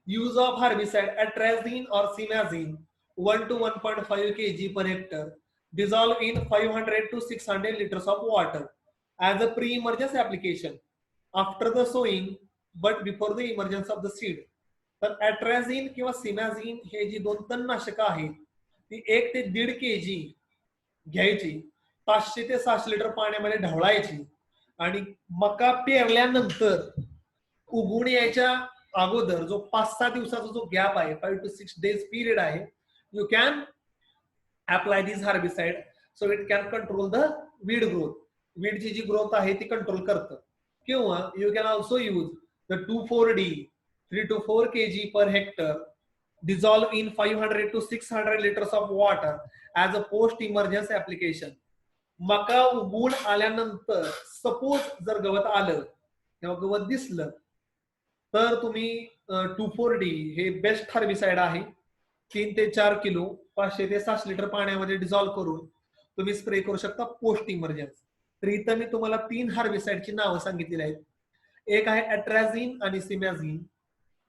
यूज ऑफ हार्बिसाइड अट्राझिन और सिमॅझिन 1 to 1.5 kg per hectare dissolved in 500 to 600 liters of water as a pre-emergence application after the sowing but before the emergence of the seed. तर अट्राझिन किंवा सिमॅझिन हे जी 2 तणनाशक आहेत ती 1 ते 1.5 kg घ्यायची, 500 ते 600 लिटर पाण्यामध्ये ढवळायची आणि मका पेरल्यानंतर उगवून यायच्या अगोदर जो 5-6 दिवसाचा जो गॅप आहे, 5 to 6 days पिरियड आहे, you can apply this herbicide so it can control the weed growth. वीडची जी ग्रोथ आहे ती कंट्रोल करतं. किंवा you can also use the 2,4-D 3 to 4 kg per hectare dissolved in 500 to 600 liters of water as a post emergence application. मका उगवून आल्यानंतर suppose जर गवत आलं किंवा गवत दिसलं तर तुम्ही 2,4-D हे बेस्ट हर्बिसाइड आहे. 3 ते 4 किलो 500 ते 600 लिटर पाण्यामध्ये डिझॉल्व्ह करून तुम्ही स्प्रे करू शकता पोस्ट इमर्जन्स. तर इथं मी तुम्हाला 3 हर्बिसाइडची नावं सांगितलेली आहेत. एक आहे अट्राझिन आणि सिमॅझिन,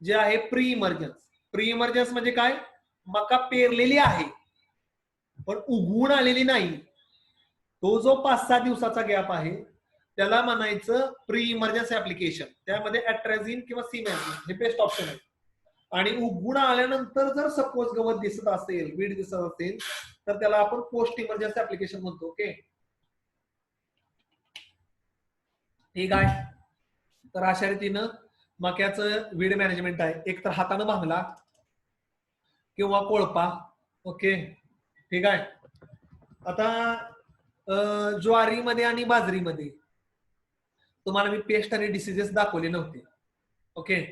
जे आहे प्री इमर्जन्स. प्री इमर्जन्स म्हणजे काय? मका पेरलेली आहे पण उगवून आलेली नाही. तो जो 5-6 दिवसाचा गॅप आहे त्याला म्हणायचं प्री इमर्जन्सी ऍप्लिकेशन. त्यामध्ये अट्राझिन किंवा सिमॅझिन हे बेस्ट ऑप्शन आहे. आणि उगवून आल्यानंतर जर सपोज गवत दिसत असेल, वीड दिसत असेल, तर त्याला आपण पोस्ट इमर्जन्सी ऍप्लिकेशन म्हणतो. ओके, ठीक आहे. तर अशा रीतीनं मक्याचं वीड मॅनेजमेंट आहे. एक तर हातानं भांगला किंवा कोळपा. ओके, ठीक आहे. आता ज्वारीमध्ये आणि बाजरीमध्ये तुम्हाला मी पेस्ट आणि डिसीजेस दाखवले नव्हते. ओके,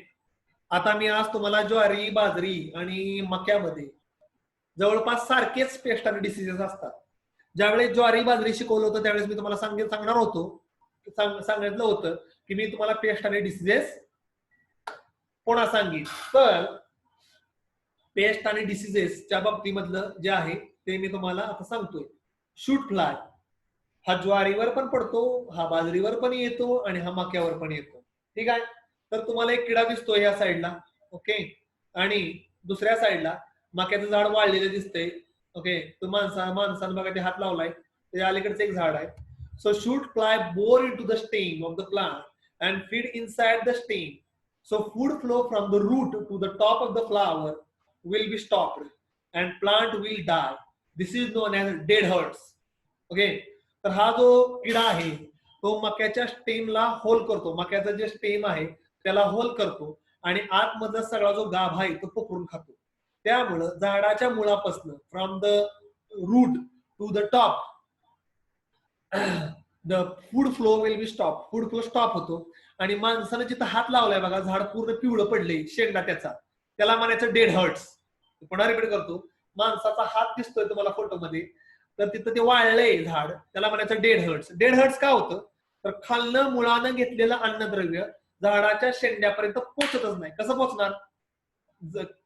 आता मी आज तुम्हाला ज्वारी, बाजरी आणि मक्यामध्ये जवळपास सारखेच पेस्ट आणि डिसीजेस असतात. ज्यावेळेस ज्वारी, बाजरी शिकवलं होतं त्यावेळेस मी तुम्हाला सांगणार होतो, सांगितलं होतं की मी तुम्हाला पेस्ट आणि डिसीजेस पुन्हा सांगेन. तर पेस्ट आणि डिसीजेसच्या बाबतीमधलं जे आहे ते मी तुम्हाला आता सांगतोय. शूट फ्लाय हा ज्वारीवर पण पडतो, हा बाजरीवर पण येतो आणि हा मक्यावर पण येतो. ठीक आहे. तर तुम्हाला एक किडा दिसतोय या साईडला. ओके, आणि दुसऱ्या साईडला मक्याचं झाड वाळलेलं दिसतंय. ओके, तो माणसानं बघा ते हात लावलाय, त्याच्या अलीकडचं एक झाड आहे. So shoot fly bore into the stem of the plant and feed inside the stem. So food flow from the root to the top of the flower will be stopped and plant will die. This is known as dead herds. Okay, तर हा जो किडा आहे तो मक्याच्या स्टेमला hole करतो. मक्याचा जे स्टेम आहे त्याला होल करतो आणि आतमधला सगळा जो गाभा आहे तो पकडून खातो. त्यामुळं झाडाच्या मुळापासून from the root two the top the food flow will be stop. Food flow stop होतो आणि माणसानं जिथं हात लावलाय बघा, झाड पूर्ण पिवळं पडले शेंडा त्याचा, त्याला म्हणायचं डेड हर्ट्स. पुन्हा रिपीट करतो, माणसाचा हात दिसतोय तुम्हाला फोटोमध्ये, तर तिथं ते वाळलंय झाड, त्याला म्हणायचं डेड हर्ट्स. डेड हर्ट्स का होतं? तर खालनं मुळानं घेतलेलं अन्नद्रव्य झाडाच्या शेंड्यापर्यंत पोचतच नाही. कसं पोचणार?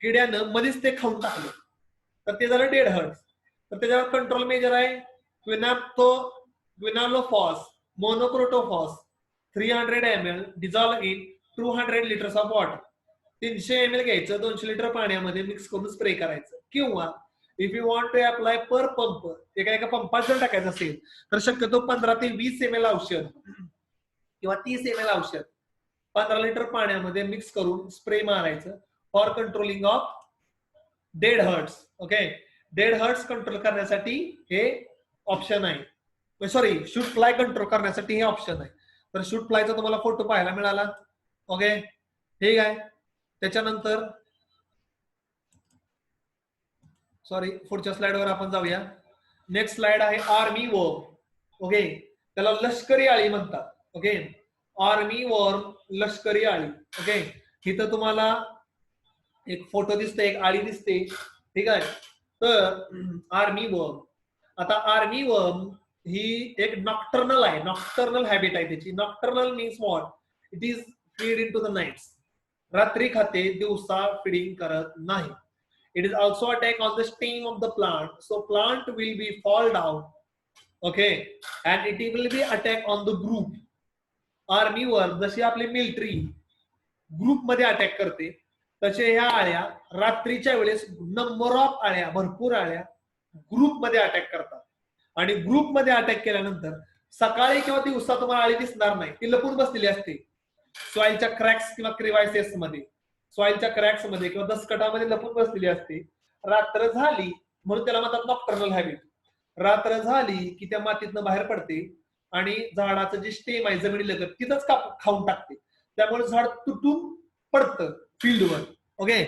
किड्यानं मध्येच ते खाऊन टाकलं तर ते झालं डेड हर्ट्स. तर त्याच्यावर कंट्रोल मेजर आहे क्विनालोफॉस monocrotophos 300 ml dissolve in 200 liters of water. 300 ml घ्यायचं, 200 लिटर पाण्यामध्ये मिक्स करून स्प्रे करायचं. किंवा if you want to apply per pump, एका पंपात जर टाकायचं असेल तर शक्यतो 15 ते 20 ml औषध किंवा 30 ml औषध 15 लिटर पाण्यामध्ये मिक्स करून स्प्रे मारायचं for controlling of dead hearts. Okay, dead hearts control करण्यासाठी हे ऑप्शन आहे. सॉरी, शूट फ्लाय कंट्रोल करण्यासाठी हे ऑप्शन आहे. तर शूट फ्लायचा तुम्हाला फोटो पाहायला मिळाला. ओके, ठीक आहे. त्याच्यानंतर सॉरी, पुढच्या स्लाइडवर आपण जाऊया. नेक्स्ट स्लाइड आहे आर्मी वर्म. ओके, त्याला लष्करी आळी म्हणतात. ओके, आर्मी वर्म, लष्करी आळी. ओके, इथं तुम्हाला एक फोटो दिसते, एक आळी दिसते. ठीक आहे. तर आर्मी वर्म, आता आर्मी वर्म ही एक नॉक्टर्नल आहे. नॉक्टर्नल हॅबिट आहे त्याची. Nocturnal means what? It is feed in to the nights. रात्री खाते, दिवसा फीडिंग करत नाही. It is also attack on the stem of the plant, so plant will be fall down. Okay, and it will be attack on the group. Army वर जशी आपली military group मध्ये attack करते तसे ह्या आळ्या रात्रीच्या वेळेस नंबर ऑफ आळ्या, भरपूर आळ्या ग्रुप मध्ये अटॅक करतात. आणि ग्रुप मध्ये अटॅक केल्यानंतर सकाळी किंवा दिवसा तुम्हाला आळी दिसणार नाही, ती लपून बसलेली असते सॉइलच्या क्रॅक्स किंवा क्रिवायसेस मध्ये, सॉइलच्या क्रॅक्स मध्ये किंवा दसकटामध्ये लपून बसलेली असते. रात्र झाली म्हणून त्याला म्हणतात नॉक्टर्नल हॅबिट. रात्र झाली की त्या मातीतनं बाहेर पडते आणि झाडाचं जे स्टेम आहे जमिनीलगत तिथंच खाऊन टाकते. त्यामुळे झाड तुटून पडतं फील्डवर. ओके,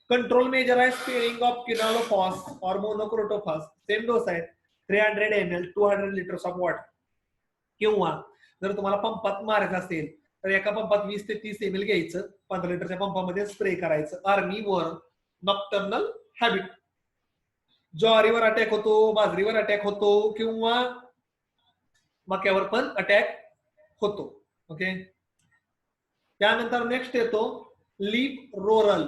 कंट्रोल मेजर आहे स्पेअरिंग ऑफ क्विनालोफॉस और मोनोक्रोटोफॉस. सेम डोस आहे 300 ml 200 liters ऑफ वॉटर. किंवा जर तुम्हाला पंपात मारायचं असेल तर एका पंपात 20 ते 30 ml घ्यायचं, 15 लिटरच्या पंपामध्ये स्प्रे करायचं. आर्मी वर्म, नॉक्टर्नल हॅबिट. ज्वारीवर अटॅक होतो, बाजरीवर अटॅक होतो किंवा मक्यावर पण अटॅक होतो. ओके, त्यानंतर नेक्स्ट येतो leaf roller.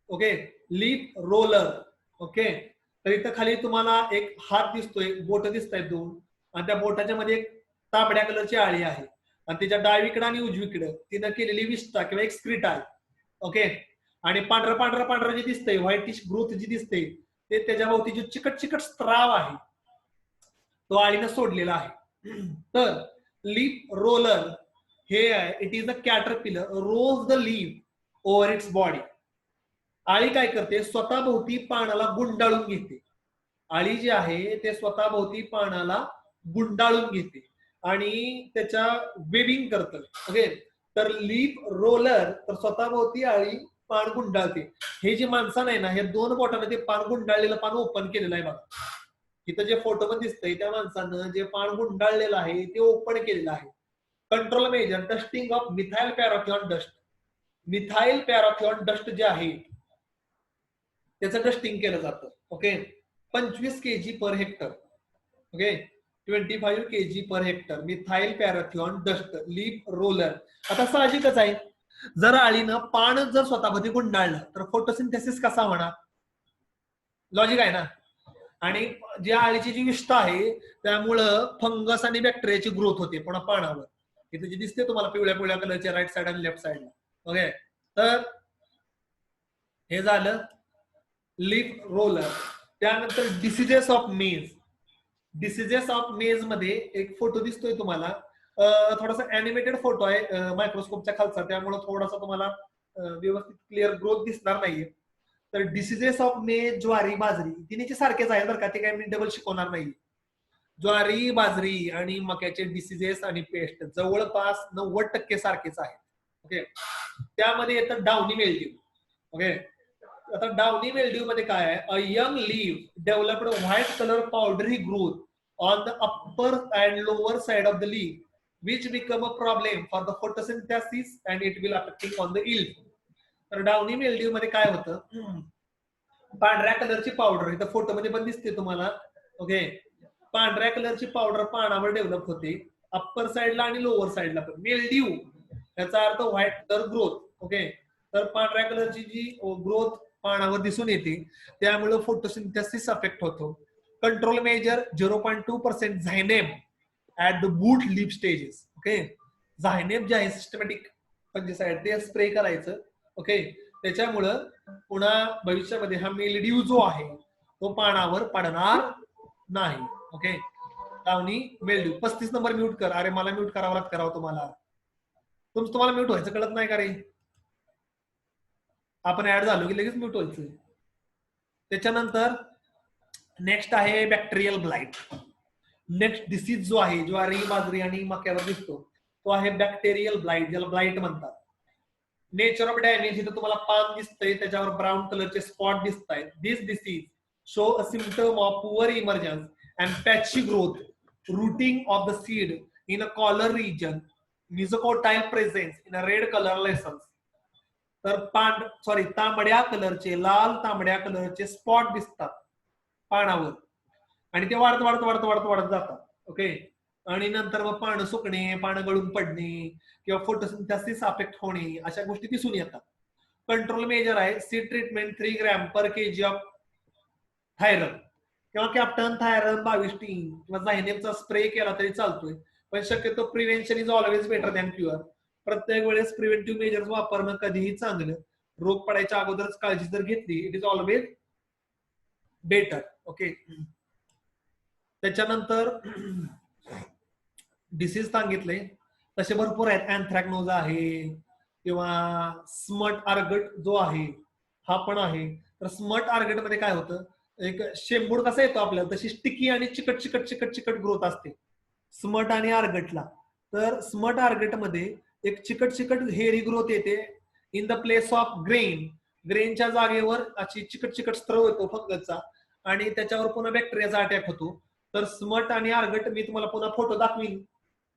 Okay, leaf roller. Okay, तर इथं खाली तुम्हाला एक हात दिसतोय, बोट दिसत आहेत दोन, आणि त्या बोटाच्या मध्ये एक तांबड्या कलरची आळी आहे, आणि त्याच्या डावीकडे आणि उजवीकडे तिनं केलेली विष्ठा किंवा एक स्क्रिट आहे. ओके, आणि पांढरं पांढरं पांढरं जे दिसतंय, व्हाईटिश ग्रोथ जी दिसते, ते त्याच्या भोवती जो चिकट चिकट स्त्राव आहे तो आळीनं सोडलेला आहे. तर लीफ रोलर हे आहे, it is a caterpillar rolls the leaf over its body. आळी काय करते, स्वतःभोवती पानाला गुंडाळून घेते. आळी जी आहे ते स्वतःभोवती पानाला गुंडाळून घेते आणि त्याच्या वेबिंग करतं. ओके, तर लीफ रोलर तर स्वतःभोवती आळी पान गुंडाळते. हे जे माणसानं आहे ना, हे दोन बोटाने ते पान गुंडाळलेलं पान ओपन केलेलं आहे बघा. इथं जे फोटो मध्ये दिसतंय त्या माणसानं जे पान गुंडाळलेलं आहे ते ओपन केलेलं आहे. Control measure dusting of methyl parathion dust. Methyl parathion dust जे आहे त्याचं डस्टिंग केलं जातं. Okay, 25 kg per hectare. Okay, 25 kg per hectare methyl parathion dust leaf roller. आता साहजिकच आहे, जर आळीनं पान जर स्वतःमध्ये गुंडाळलं तर फोटोसिंथेसिस कसा होणार, लॉजिक आहे ना. आणि जी आळीची जी विष्ठा आहे त्यामुळं फंगस आणि बॅक्टेरियाची ग्रोथ होते पुन्हा पानावर. इथे जी दिसते तुम्हाला पिवळ्या पिवळ्या कलरच्या राईट साइड आणि लेफ्ट साइडला. ओके, तर हे झालं लीफ रोलर. त्यानंतर डिसीजेस ऑफ मेज. डिसीजेस ऑफ मेज मध्ये एक फोटो दिसतोय तुम्हाला, थोडासा अॅनिमेटेड फोटो आहे मायक्रोस्कोपच्या खालचा, त्यामुळे थोडासा तुम्हाला व्यवस्थित क्लिअर ग्रोथ दिसणार नाहीये. तर डिसीजेस ऑफ मेज, ज्वारी, बाजरी तिन्हीचे सारखेच आहे बरं का, ते काय मी डबल शिकवणार नाही. ज्वारी, बाजरी आणि मक्याचे डिसीजेस आणि पेस्ट जवळपास 90% सारखेच आहेत. ओके, त्यामध्ये येतं डाउनी मिल्ड्यू. ओके, आता डाउनी मिल्ड्यू मध्ये काय आहे, a young leaf developed white colour पावडरी growth on the upper and lower side of the leaf which become a problem for the photosynthesis and it will affecting on the yield. तर downy mildew मध्ये काय होतं, पांढऱ्या कलरची powder इथं photo मध्ये पण दिसते तुम्हाला. ओके, पांढऱ्या कलरची पावडर पानावर डेव्हलप होते अप्पर साइडला आणि लोअर साइडला पण. मिल्ड्यू याचा अर्थ व्हाईट कलर ग्रोथ. ओके, तर पांढऱ्या कलरची जी ग्रोथ पानावर दिसून येते त्यामुळे फोटोसिंथेसिस अफेक्ट होतो. Control measure 0.2% zineb at the boot leaf stages. Okay, zineb जे आहे सिस्टमॅटिक फंजिसाइड ते स्प्रे करायचं. ओके, त्याच्यामुळं पुन्हा भविष्यामध्ये हा मिल्ड्यू जो आहे तो पानावर पडणार नाही. Okay, downy mildew. 35 number mute कर. अरे मला म्यूट करावं लागतं राव तुम्हाला. तुम्हाला म्यूट व्हायचं कळत नाही का रे, आपण ऍड झालो की लगेच म्यूट व्हायचं. त्याच्यानंतर नेक्स्ट आहे बॅक्टेरियल ब्लाइट. नेक्स्ट डिसीज जो आहे ज्वारी, बाजरी आणि मक्यावर दिसतो तो आहे बॅक्टेरियल ब्लाइट, ज्याला ब्लाइट म्हणतात. नेचर ऑफ डॅमेज, इथं तुम्हाला पान दिसतंय त्याच्यावर ब्राऊन कलरचे स्पॉट दिसत आहेत. This disease show a symptom of poor emergence and patchy growth, rooting of the seed in a collar region, mesocotyl presence in a red colour lesions. तर तांबड्या कलरचे, लाल तांबड्या कलरचे स्पॉट दिसतात पानावर आणि ते वाढत वाढत वाढत वाढत वाढत जातात. ओके, आणि नंतर मग पानं सुकणे, पानं गळून पडणे किंवा फोटोसिंथेसिस अफेक्ट होणे अशा गोष्टी दिसून येतात. कंट्रोल मेजर आहे seed treatment 3 gram per kg of thiram किंवा कॅप्टन थायरम 22 टीन किंवा झायनेमचा स्प्रे केला तरी चालतोय, पण शक्यतो prevention is always better than cure. प्रत्येक वेळेस प्रिव्हेंटिव्ह मेजर्स वापरणं कधीही चांगलं. रोग पडायच्या अगोदरच काळजी जर घेतली it is always better. Okay, त्याच्यानंतर डिसीज सांगितले तसे भरपूर आहेत. अँथ्रॅकनोज आहे किंवा स्मट आर्गट जो आहे हा पण आहे. तर स्मट आर्गट मध्ये काय होतं, एक शेंबूड कसा येतो आपल्याला तशी स्टिकी आणि चिकट चिकट चिकट चिकट ग्रोथ असते स्मट आणि आर्गटला. तर स्मट आर्गट मध्ये एक चिकट चिकट हेरी ग्रोथ येते in the place of grain. ग्रेनच्या जागेवर अशी चिकट चिकट स्त्रव येतो फंगसचा आणि त्याच्यावर पुन्हा बॅक्टेरियाचा अटॅक होतो. तर स्मट आणि आर्गट मी तुम्हाला पुन्हा फोटो दाखवीन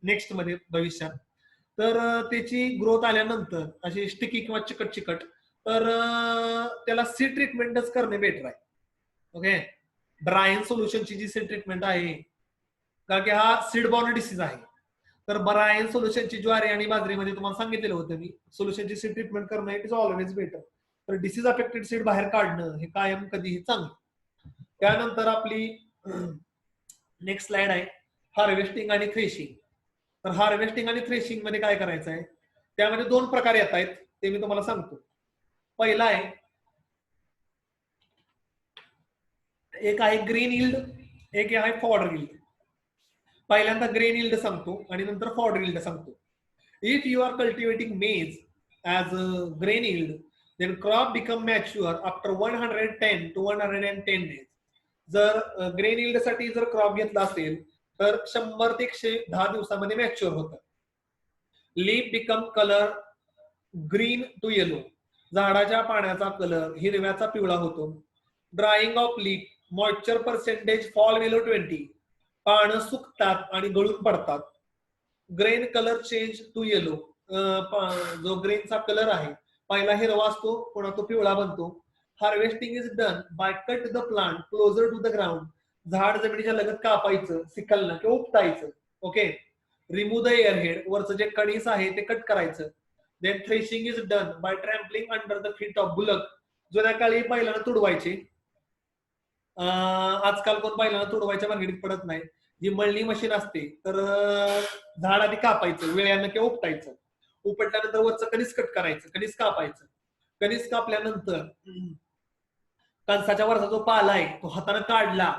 नेक्स्ट मध्ये भविष्यात. तर त्याची ग्रोथ आल्यानंतर अशी स्टिकी किंवा चिकट चिकट, तर त्याला सीड ट्रीटमेंटच करणे बेटर आहे. ओके, ड्रायन सोल्युशनची जी सीड ट्रीटमेंट आहे, कारण की हा सीड बॉर्न डिसीज आहे, तर ब्रायन सोल्युशनची ज्वारी आणि बाजरीमध्ये तुम्हाला सांगितलेलं होतं मी, सोल्युशनची सीड ट्रीटमेंट करणं इट इज ऑलवेज बेटर. तर डिसीज अफेक्टेड सीड बाहेर काढणं हे कायम कधीही चांगलं. त्यानंतर आपली नेक्स्ट स्लाइड आहे हार्वेस्टिंग आणि थ्रेशिंग. तर हार्वेस्टिंग आणि थ्रेशिंग मध्ये काय करायचं आहे, त्यामध्ये 2 प्रकार येत आहेत, ते मी तुम्हाला सांगतो. पहिला आहे, एक आहे ग्रेन यील्ड, एक आहे फॉडर यील्ड. पहिल्यांदा ग्रेन यील्ड सांगतो आणि नंतर फॉडर यील्ड सांगतो. इफ यू आर कल्टिवेटिंग मेज as a grain yield, then crop become mature after 110 to 110 days. जर ग्रेन यील्ड साठी जर क्रॉप घेतला असेल तर 100 ते 110 दिवसामध्ये मॅच्युअर होतं. Leaf become colour green to yellow, झाडाच्या पाण्याचा कलर हिरव्याचा पिवळा होतो. Drying of leaf, moisture percentage fall below 20, पानं सुकतात आणि गळून पडतात. Grain colour change to yellow, जो ग्रेनचा कलर आहे पहिला हिरवा असतो, पुन्हा तो पिवळा बनतो. Harvesting is done by cut the plant closer to the ground, झाड जमिनीच्या लगत कापायचं, सिकलनं किंवा उपटायचं. ओके. रिमूव्ह द एअरहेड, वरचं जे कणीस आहे ते कट करायचं. Then threshing is done by trampling under the feet of bullock, जुन्या काळी बैलांना तुडवायचे, आजकाल कोण बैलांना तुडवायच्या भानगडीत पडत नाही. जी मळणी मशीन असते तर झाड आधी कापायचं वेळ्यानं किंवा उपटायचं, उपटल्यानंतर वरचं कणीस कट करायचं, कणीस कापायचं. कणीस कापल्यानंतर कणसाच्या वरचा जो पाला आहे तो हाताने काढला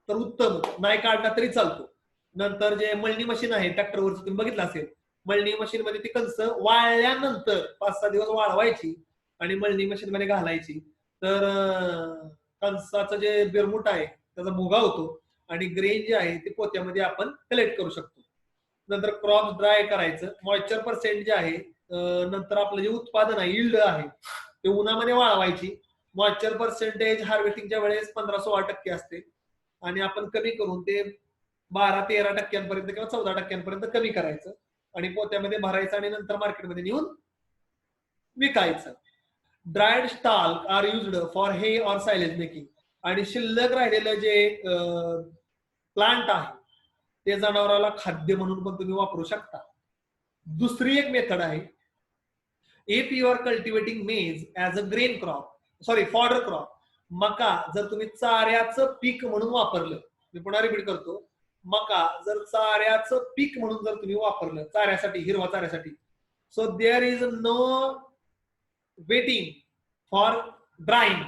तर उत्तम, नाही काढला तरी चालतो. नंतर जे मळणी मशीन आहे ट्रॅक्टरवरचं तुम्ही बघितलं असेल, मळणी मशीन मध्ये ती कणस वाळल्यानंतर 5-6 दिवस वाळवायची आणि मळणी मशीन मध्ये घालायची. तर कणसाचं जे बिरमुट आहे त्याचा भुगा होतो आणि ग्रेन जे आहे ते पोत्यामध्ये आपण कलेक्ट करू शकतो. नंतर क्रॉप ड्राय करायचं, मॉइश्चर पर्सेंट जे आहे, नंतर आपलं जे उत्पादन आहे यील्ड आहे ते उन्हामध्ये वाळवायची. मॉइश्चर पर्सेंटेज हार्वेस्टिंगच्या वेळेस 15-16% असते आणि आपण कमी करून ते 12-13% किंवा 14% कमी करायचं आणि पोत्यामध्ये भरायचं आणि नंतर मार्केटमध्ये नेऊन विकायचं. Dried stalk are used for hay or silage making, आणि शिल्लक राहिलेलं जे प्लांट आहे ते जनावराला खाद्य म्हणून पण तुम्ही वापरू शकता. दुसरी एक मेथड आहे, इफ यू आर कल्टिवेटिंग मेज as a grain crop, sorry fodder crop, मका जर तुम्ही चाऱ्याचं पीक म्हणून वापरलं, मी पुन्हा रिपीट करतो, मका जर चाऱ्याचं पीक म्हणून जर तुम्ही वापरलं चाऱ्यासाठी, हिरवा चाऱ्यासाठी, so there is no waiting for drying,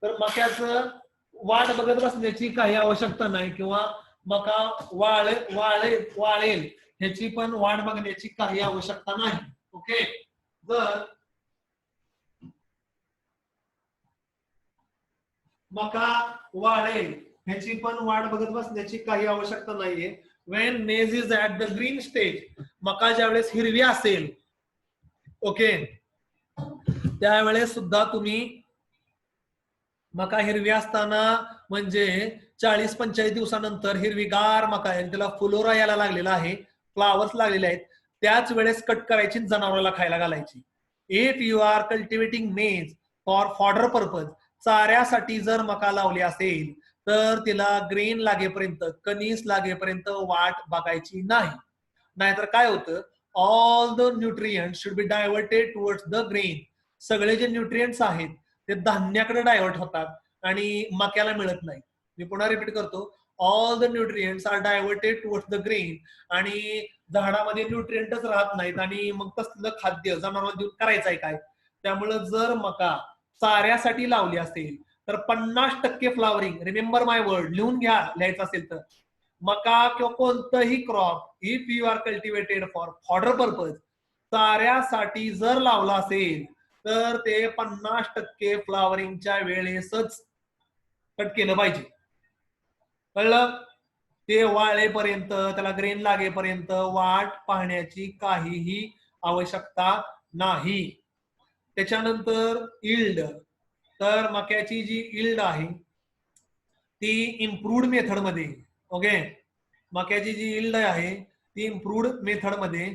तर मक्याचं वाट बघत बसण्याची काही आवश्यकता नाही किंवा मका वाळेल ह्याची पण वाट बघण्याची काही आवश्यकता नाही. ओके. जर मका वाळेल ह्याची पण वाट बघत बसण्याची काही आवश्यकता नाहीये. वेन मेज is at the green stage, मका ज्यावेळेस हिरवी असेल, ओके, त्यावेळेस सुद्धा तुम्ही मका हिरवी असताना म्हणजे 40-45 दिवसानंतर हिरवीगार मका आहे, त्याला फुलोरा यायला लागलेला आहे, फ्लावर्स लागलेले आहेत, त्याच वेळेस कट करायची जनावराला खायला घालायची. If you are cultivating maize for fodder purpose, चाऱ्यासाठी जर मका लावली असेल तर तिला ग्रेन लागेपर्यंत, कणीस लागेपर्यंत वाट बघायची नाही. नाहीतर काय होतं, all the nutrients should be diverted towards the grain, सगळे जे न्यूट्रिएंट्स आहेत ते धान्याकडे डायव्हर्ट होतात आणि मक्याला मिळत नाही. मी पुन्हा रिपीट करतो, all the nutrients are diverted towards the grain, आणि झाडामध्ये न्यूट्रिएंटच राहत नाहीत आणि मग तसलं खाद्य जनावरांना देऊन करायचं आहे काय. त्यामुळं जर मका चाऱ्यासाठी लावली असेल तर 50% फ्लावरिंग, रिमेंबर माय वर्ड, लिहून घ्या लिहायचं असेल तर, मका किंवा कोणतंही crop if you are cultivated for fodder purpose, चाऱ्यासाठी जर लावला असेल तर ते 50% फ्लावरिंगच्या वेळेसच कट केलं पाहिजे. कळलं? ते वाळेपर्यंत, त्याला ग्रेन लागेपर्यंत वाट पाहण्याची काहीही आवश्यकता नाही. त्याच्यानंतर इल्ड, तर मक्याची जी इल्ड आहे ती इम्प्रूव्ड मेथड मध्ये, ओके, मक्याची जी इल्ड आहे ती इम्प्रूव्ड मेथड मध्ये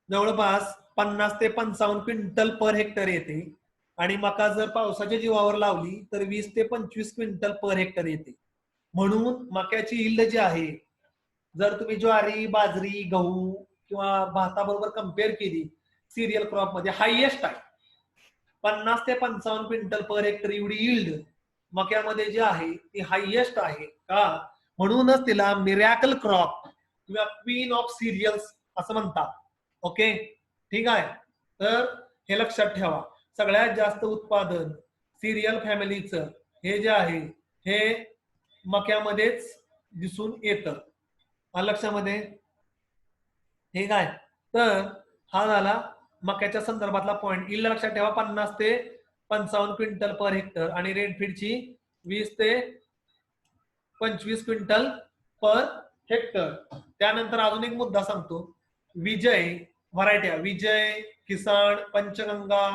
जवळपास 50 ते 55 क्विंटल पर हेक्टर येते, आणि मका जर पावसाच्या जीवावर लावली तर 20 ते 25 क्विंटल पर हेक्टर येते. म्हणून मक्याची इल्ड जी आहे जर तुम्ही ज्वारी, बाजरी, गहू किंवा भाताबरोबर कम्पेअर केली सिरियल क्रॉप मध्ये हायएस्ट आहे 50 ते 55 क्विंटल पर हेक्टर एवढी यील्ड मक्यामध्ये जी आहे ती हायएस्ट आहे का, म्हणूनच तिला मिरॅकल क्रॉप किंवा क्वीन ऑफ सिरियल्स असं म्हणतात. ओके, ठीक आहे. तर हे लक्षात ठेवा, सगळ्यात जास्त उत्पादन सिरियल फॅमिलीचं हे जे आहे हे मक्यामध्येच दिसून येतं. लक्षामध्ये, ठीक आहे. तर हा झाला मक्याच्या संदर्भातला पॉइंट. इल्ड लक्षात ठेवा 50 ते 55 क्विंटल पर हेक्टर आणि रेनफीडची 20 ते 25 क्विंटल पर हेक्टर. त्यानंतर अजून एक मुद्दा सांगतो, विजय व्हरायट्या, विजय, किसान, पंचगंगा,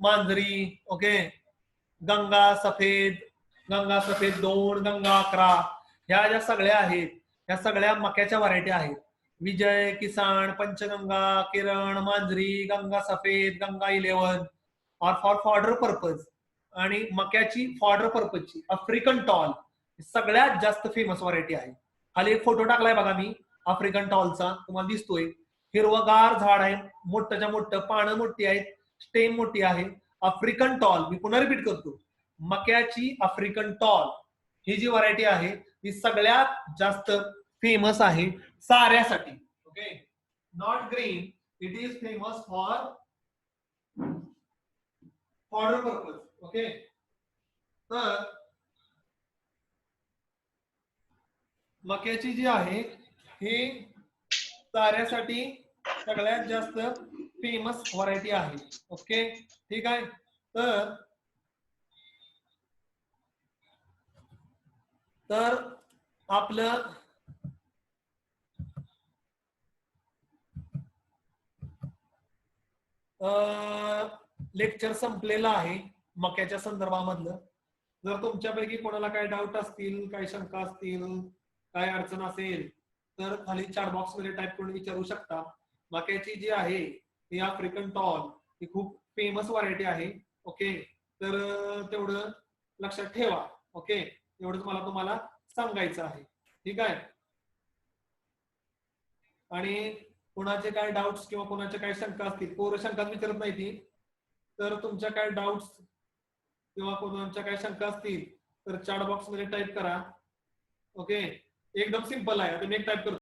मांजरी, ओके, गंगा सफेद 2, गंगा 11, ह्या ज्या सगळ्या आहेत ह्या सगळ्या मक्याच्या व्हरायटी आहेत. विजय, किसान, पंचगंगा, किरण, मांजरी, गंगा सफेद, Ganga 11 or for fodder purpose आणि मक्याची फॉडर पर्पजची आफ्रिकन टॉल सगळ्यात जास्त फेमस व्हरायटी आहे. खाली एक फोटो टाकलाय बघा मी आफ्रिकन टॉलचा, तुम्हाला दिसतोय. हिरवगार झाड आहे, मोठ्याच्या मोठं, पानं मोठी आहेत, स्टेम मोठी आहे. आफ्रिकन टॉल, मी पुन्हा रिपीट करतो, मक्याची आफ्रिकन टॉल ही जी व्हरायटी आहे ती सगळ्यात जास्त फेमस आहे साऱ्यासाठी. Okay, not green, it is famous for fodder purpose. Okay, तर मक्याची जी आहे ही चाऱ्यासाठी सगळ्यात जास्त फेमस व्हरायटी आहे. ओके, ठीक आहे. तर आपलं लेक्चर संपलेलं आहे मक्याच्या संदर्भामधलं. जर तुमच्यापैकी कोणाला काय डाऊट असतील, काय शंका असतील, काय अडचण असेल तर खाली चॅट बॉक्स मध्ये टाईप करून विचारू शकता. मक्याची जी आहे ती आफ्रिकन टॉल ही खूप फेमस व्हरायटी आहे. ओके, तर तेवढं लक्षात ठेवा. ओके, एवढंच मला तुम्हाला सांगायचं आहे. ठीक आहे. आणि कोणाचे काय डाऊट्स किंवा कोणाचे काय शंका असतील, पोरं शंका विचारत नाही ती, तर तुमच्या काय डाऊट्स किंवा कोणाच्या काय शंका असतील तर चॅट बॉक्स मध्ये टाईप करा. ओके, एकदम सिंपल आहे. आता मी एक टाईप करतो.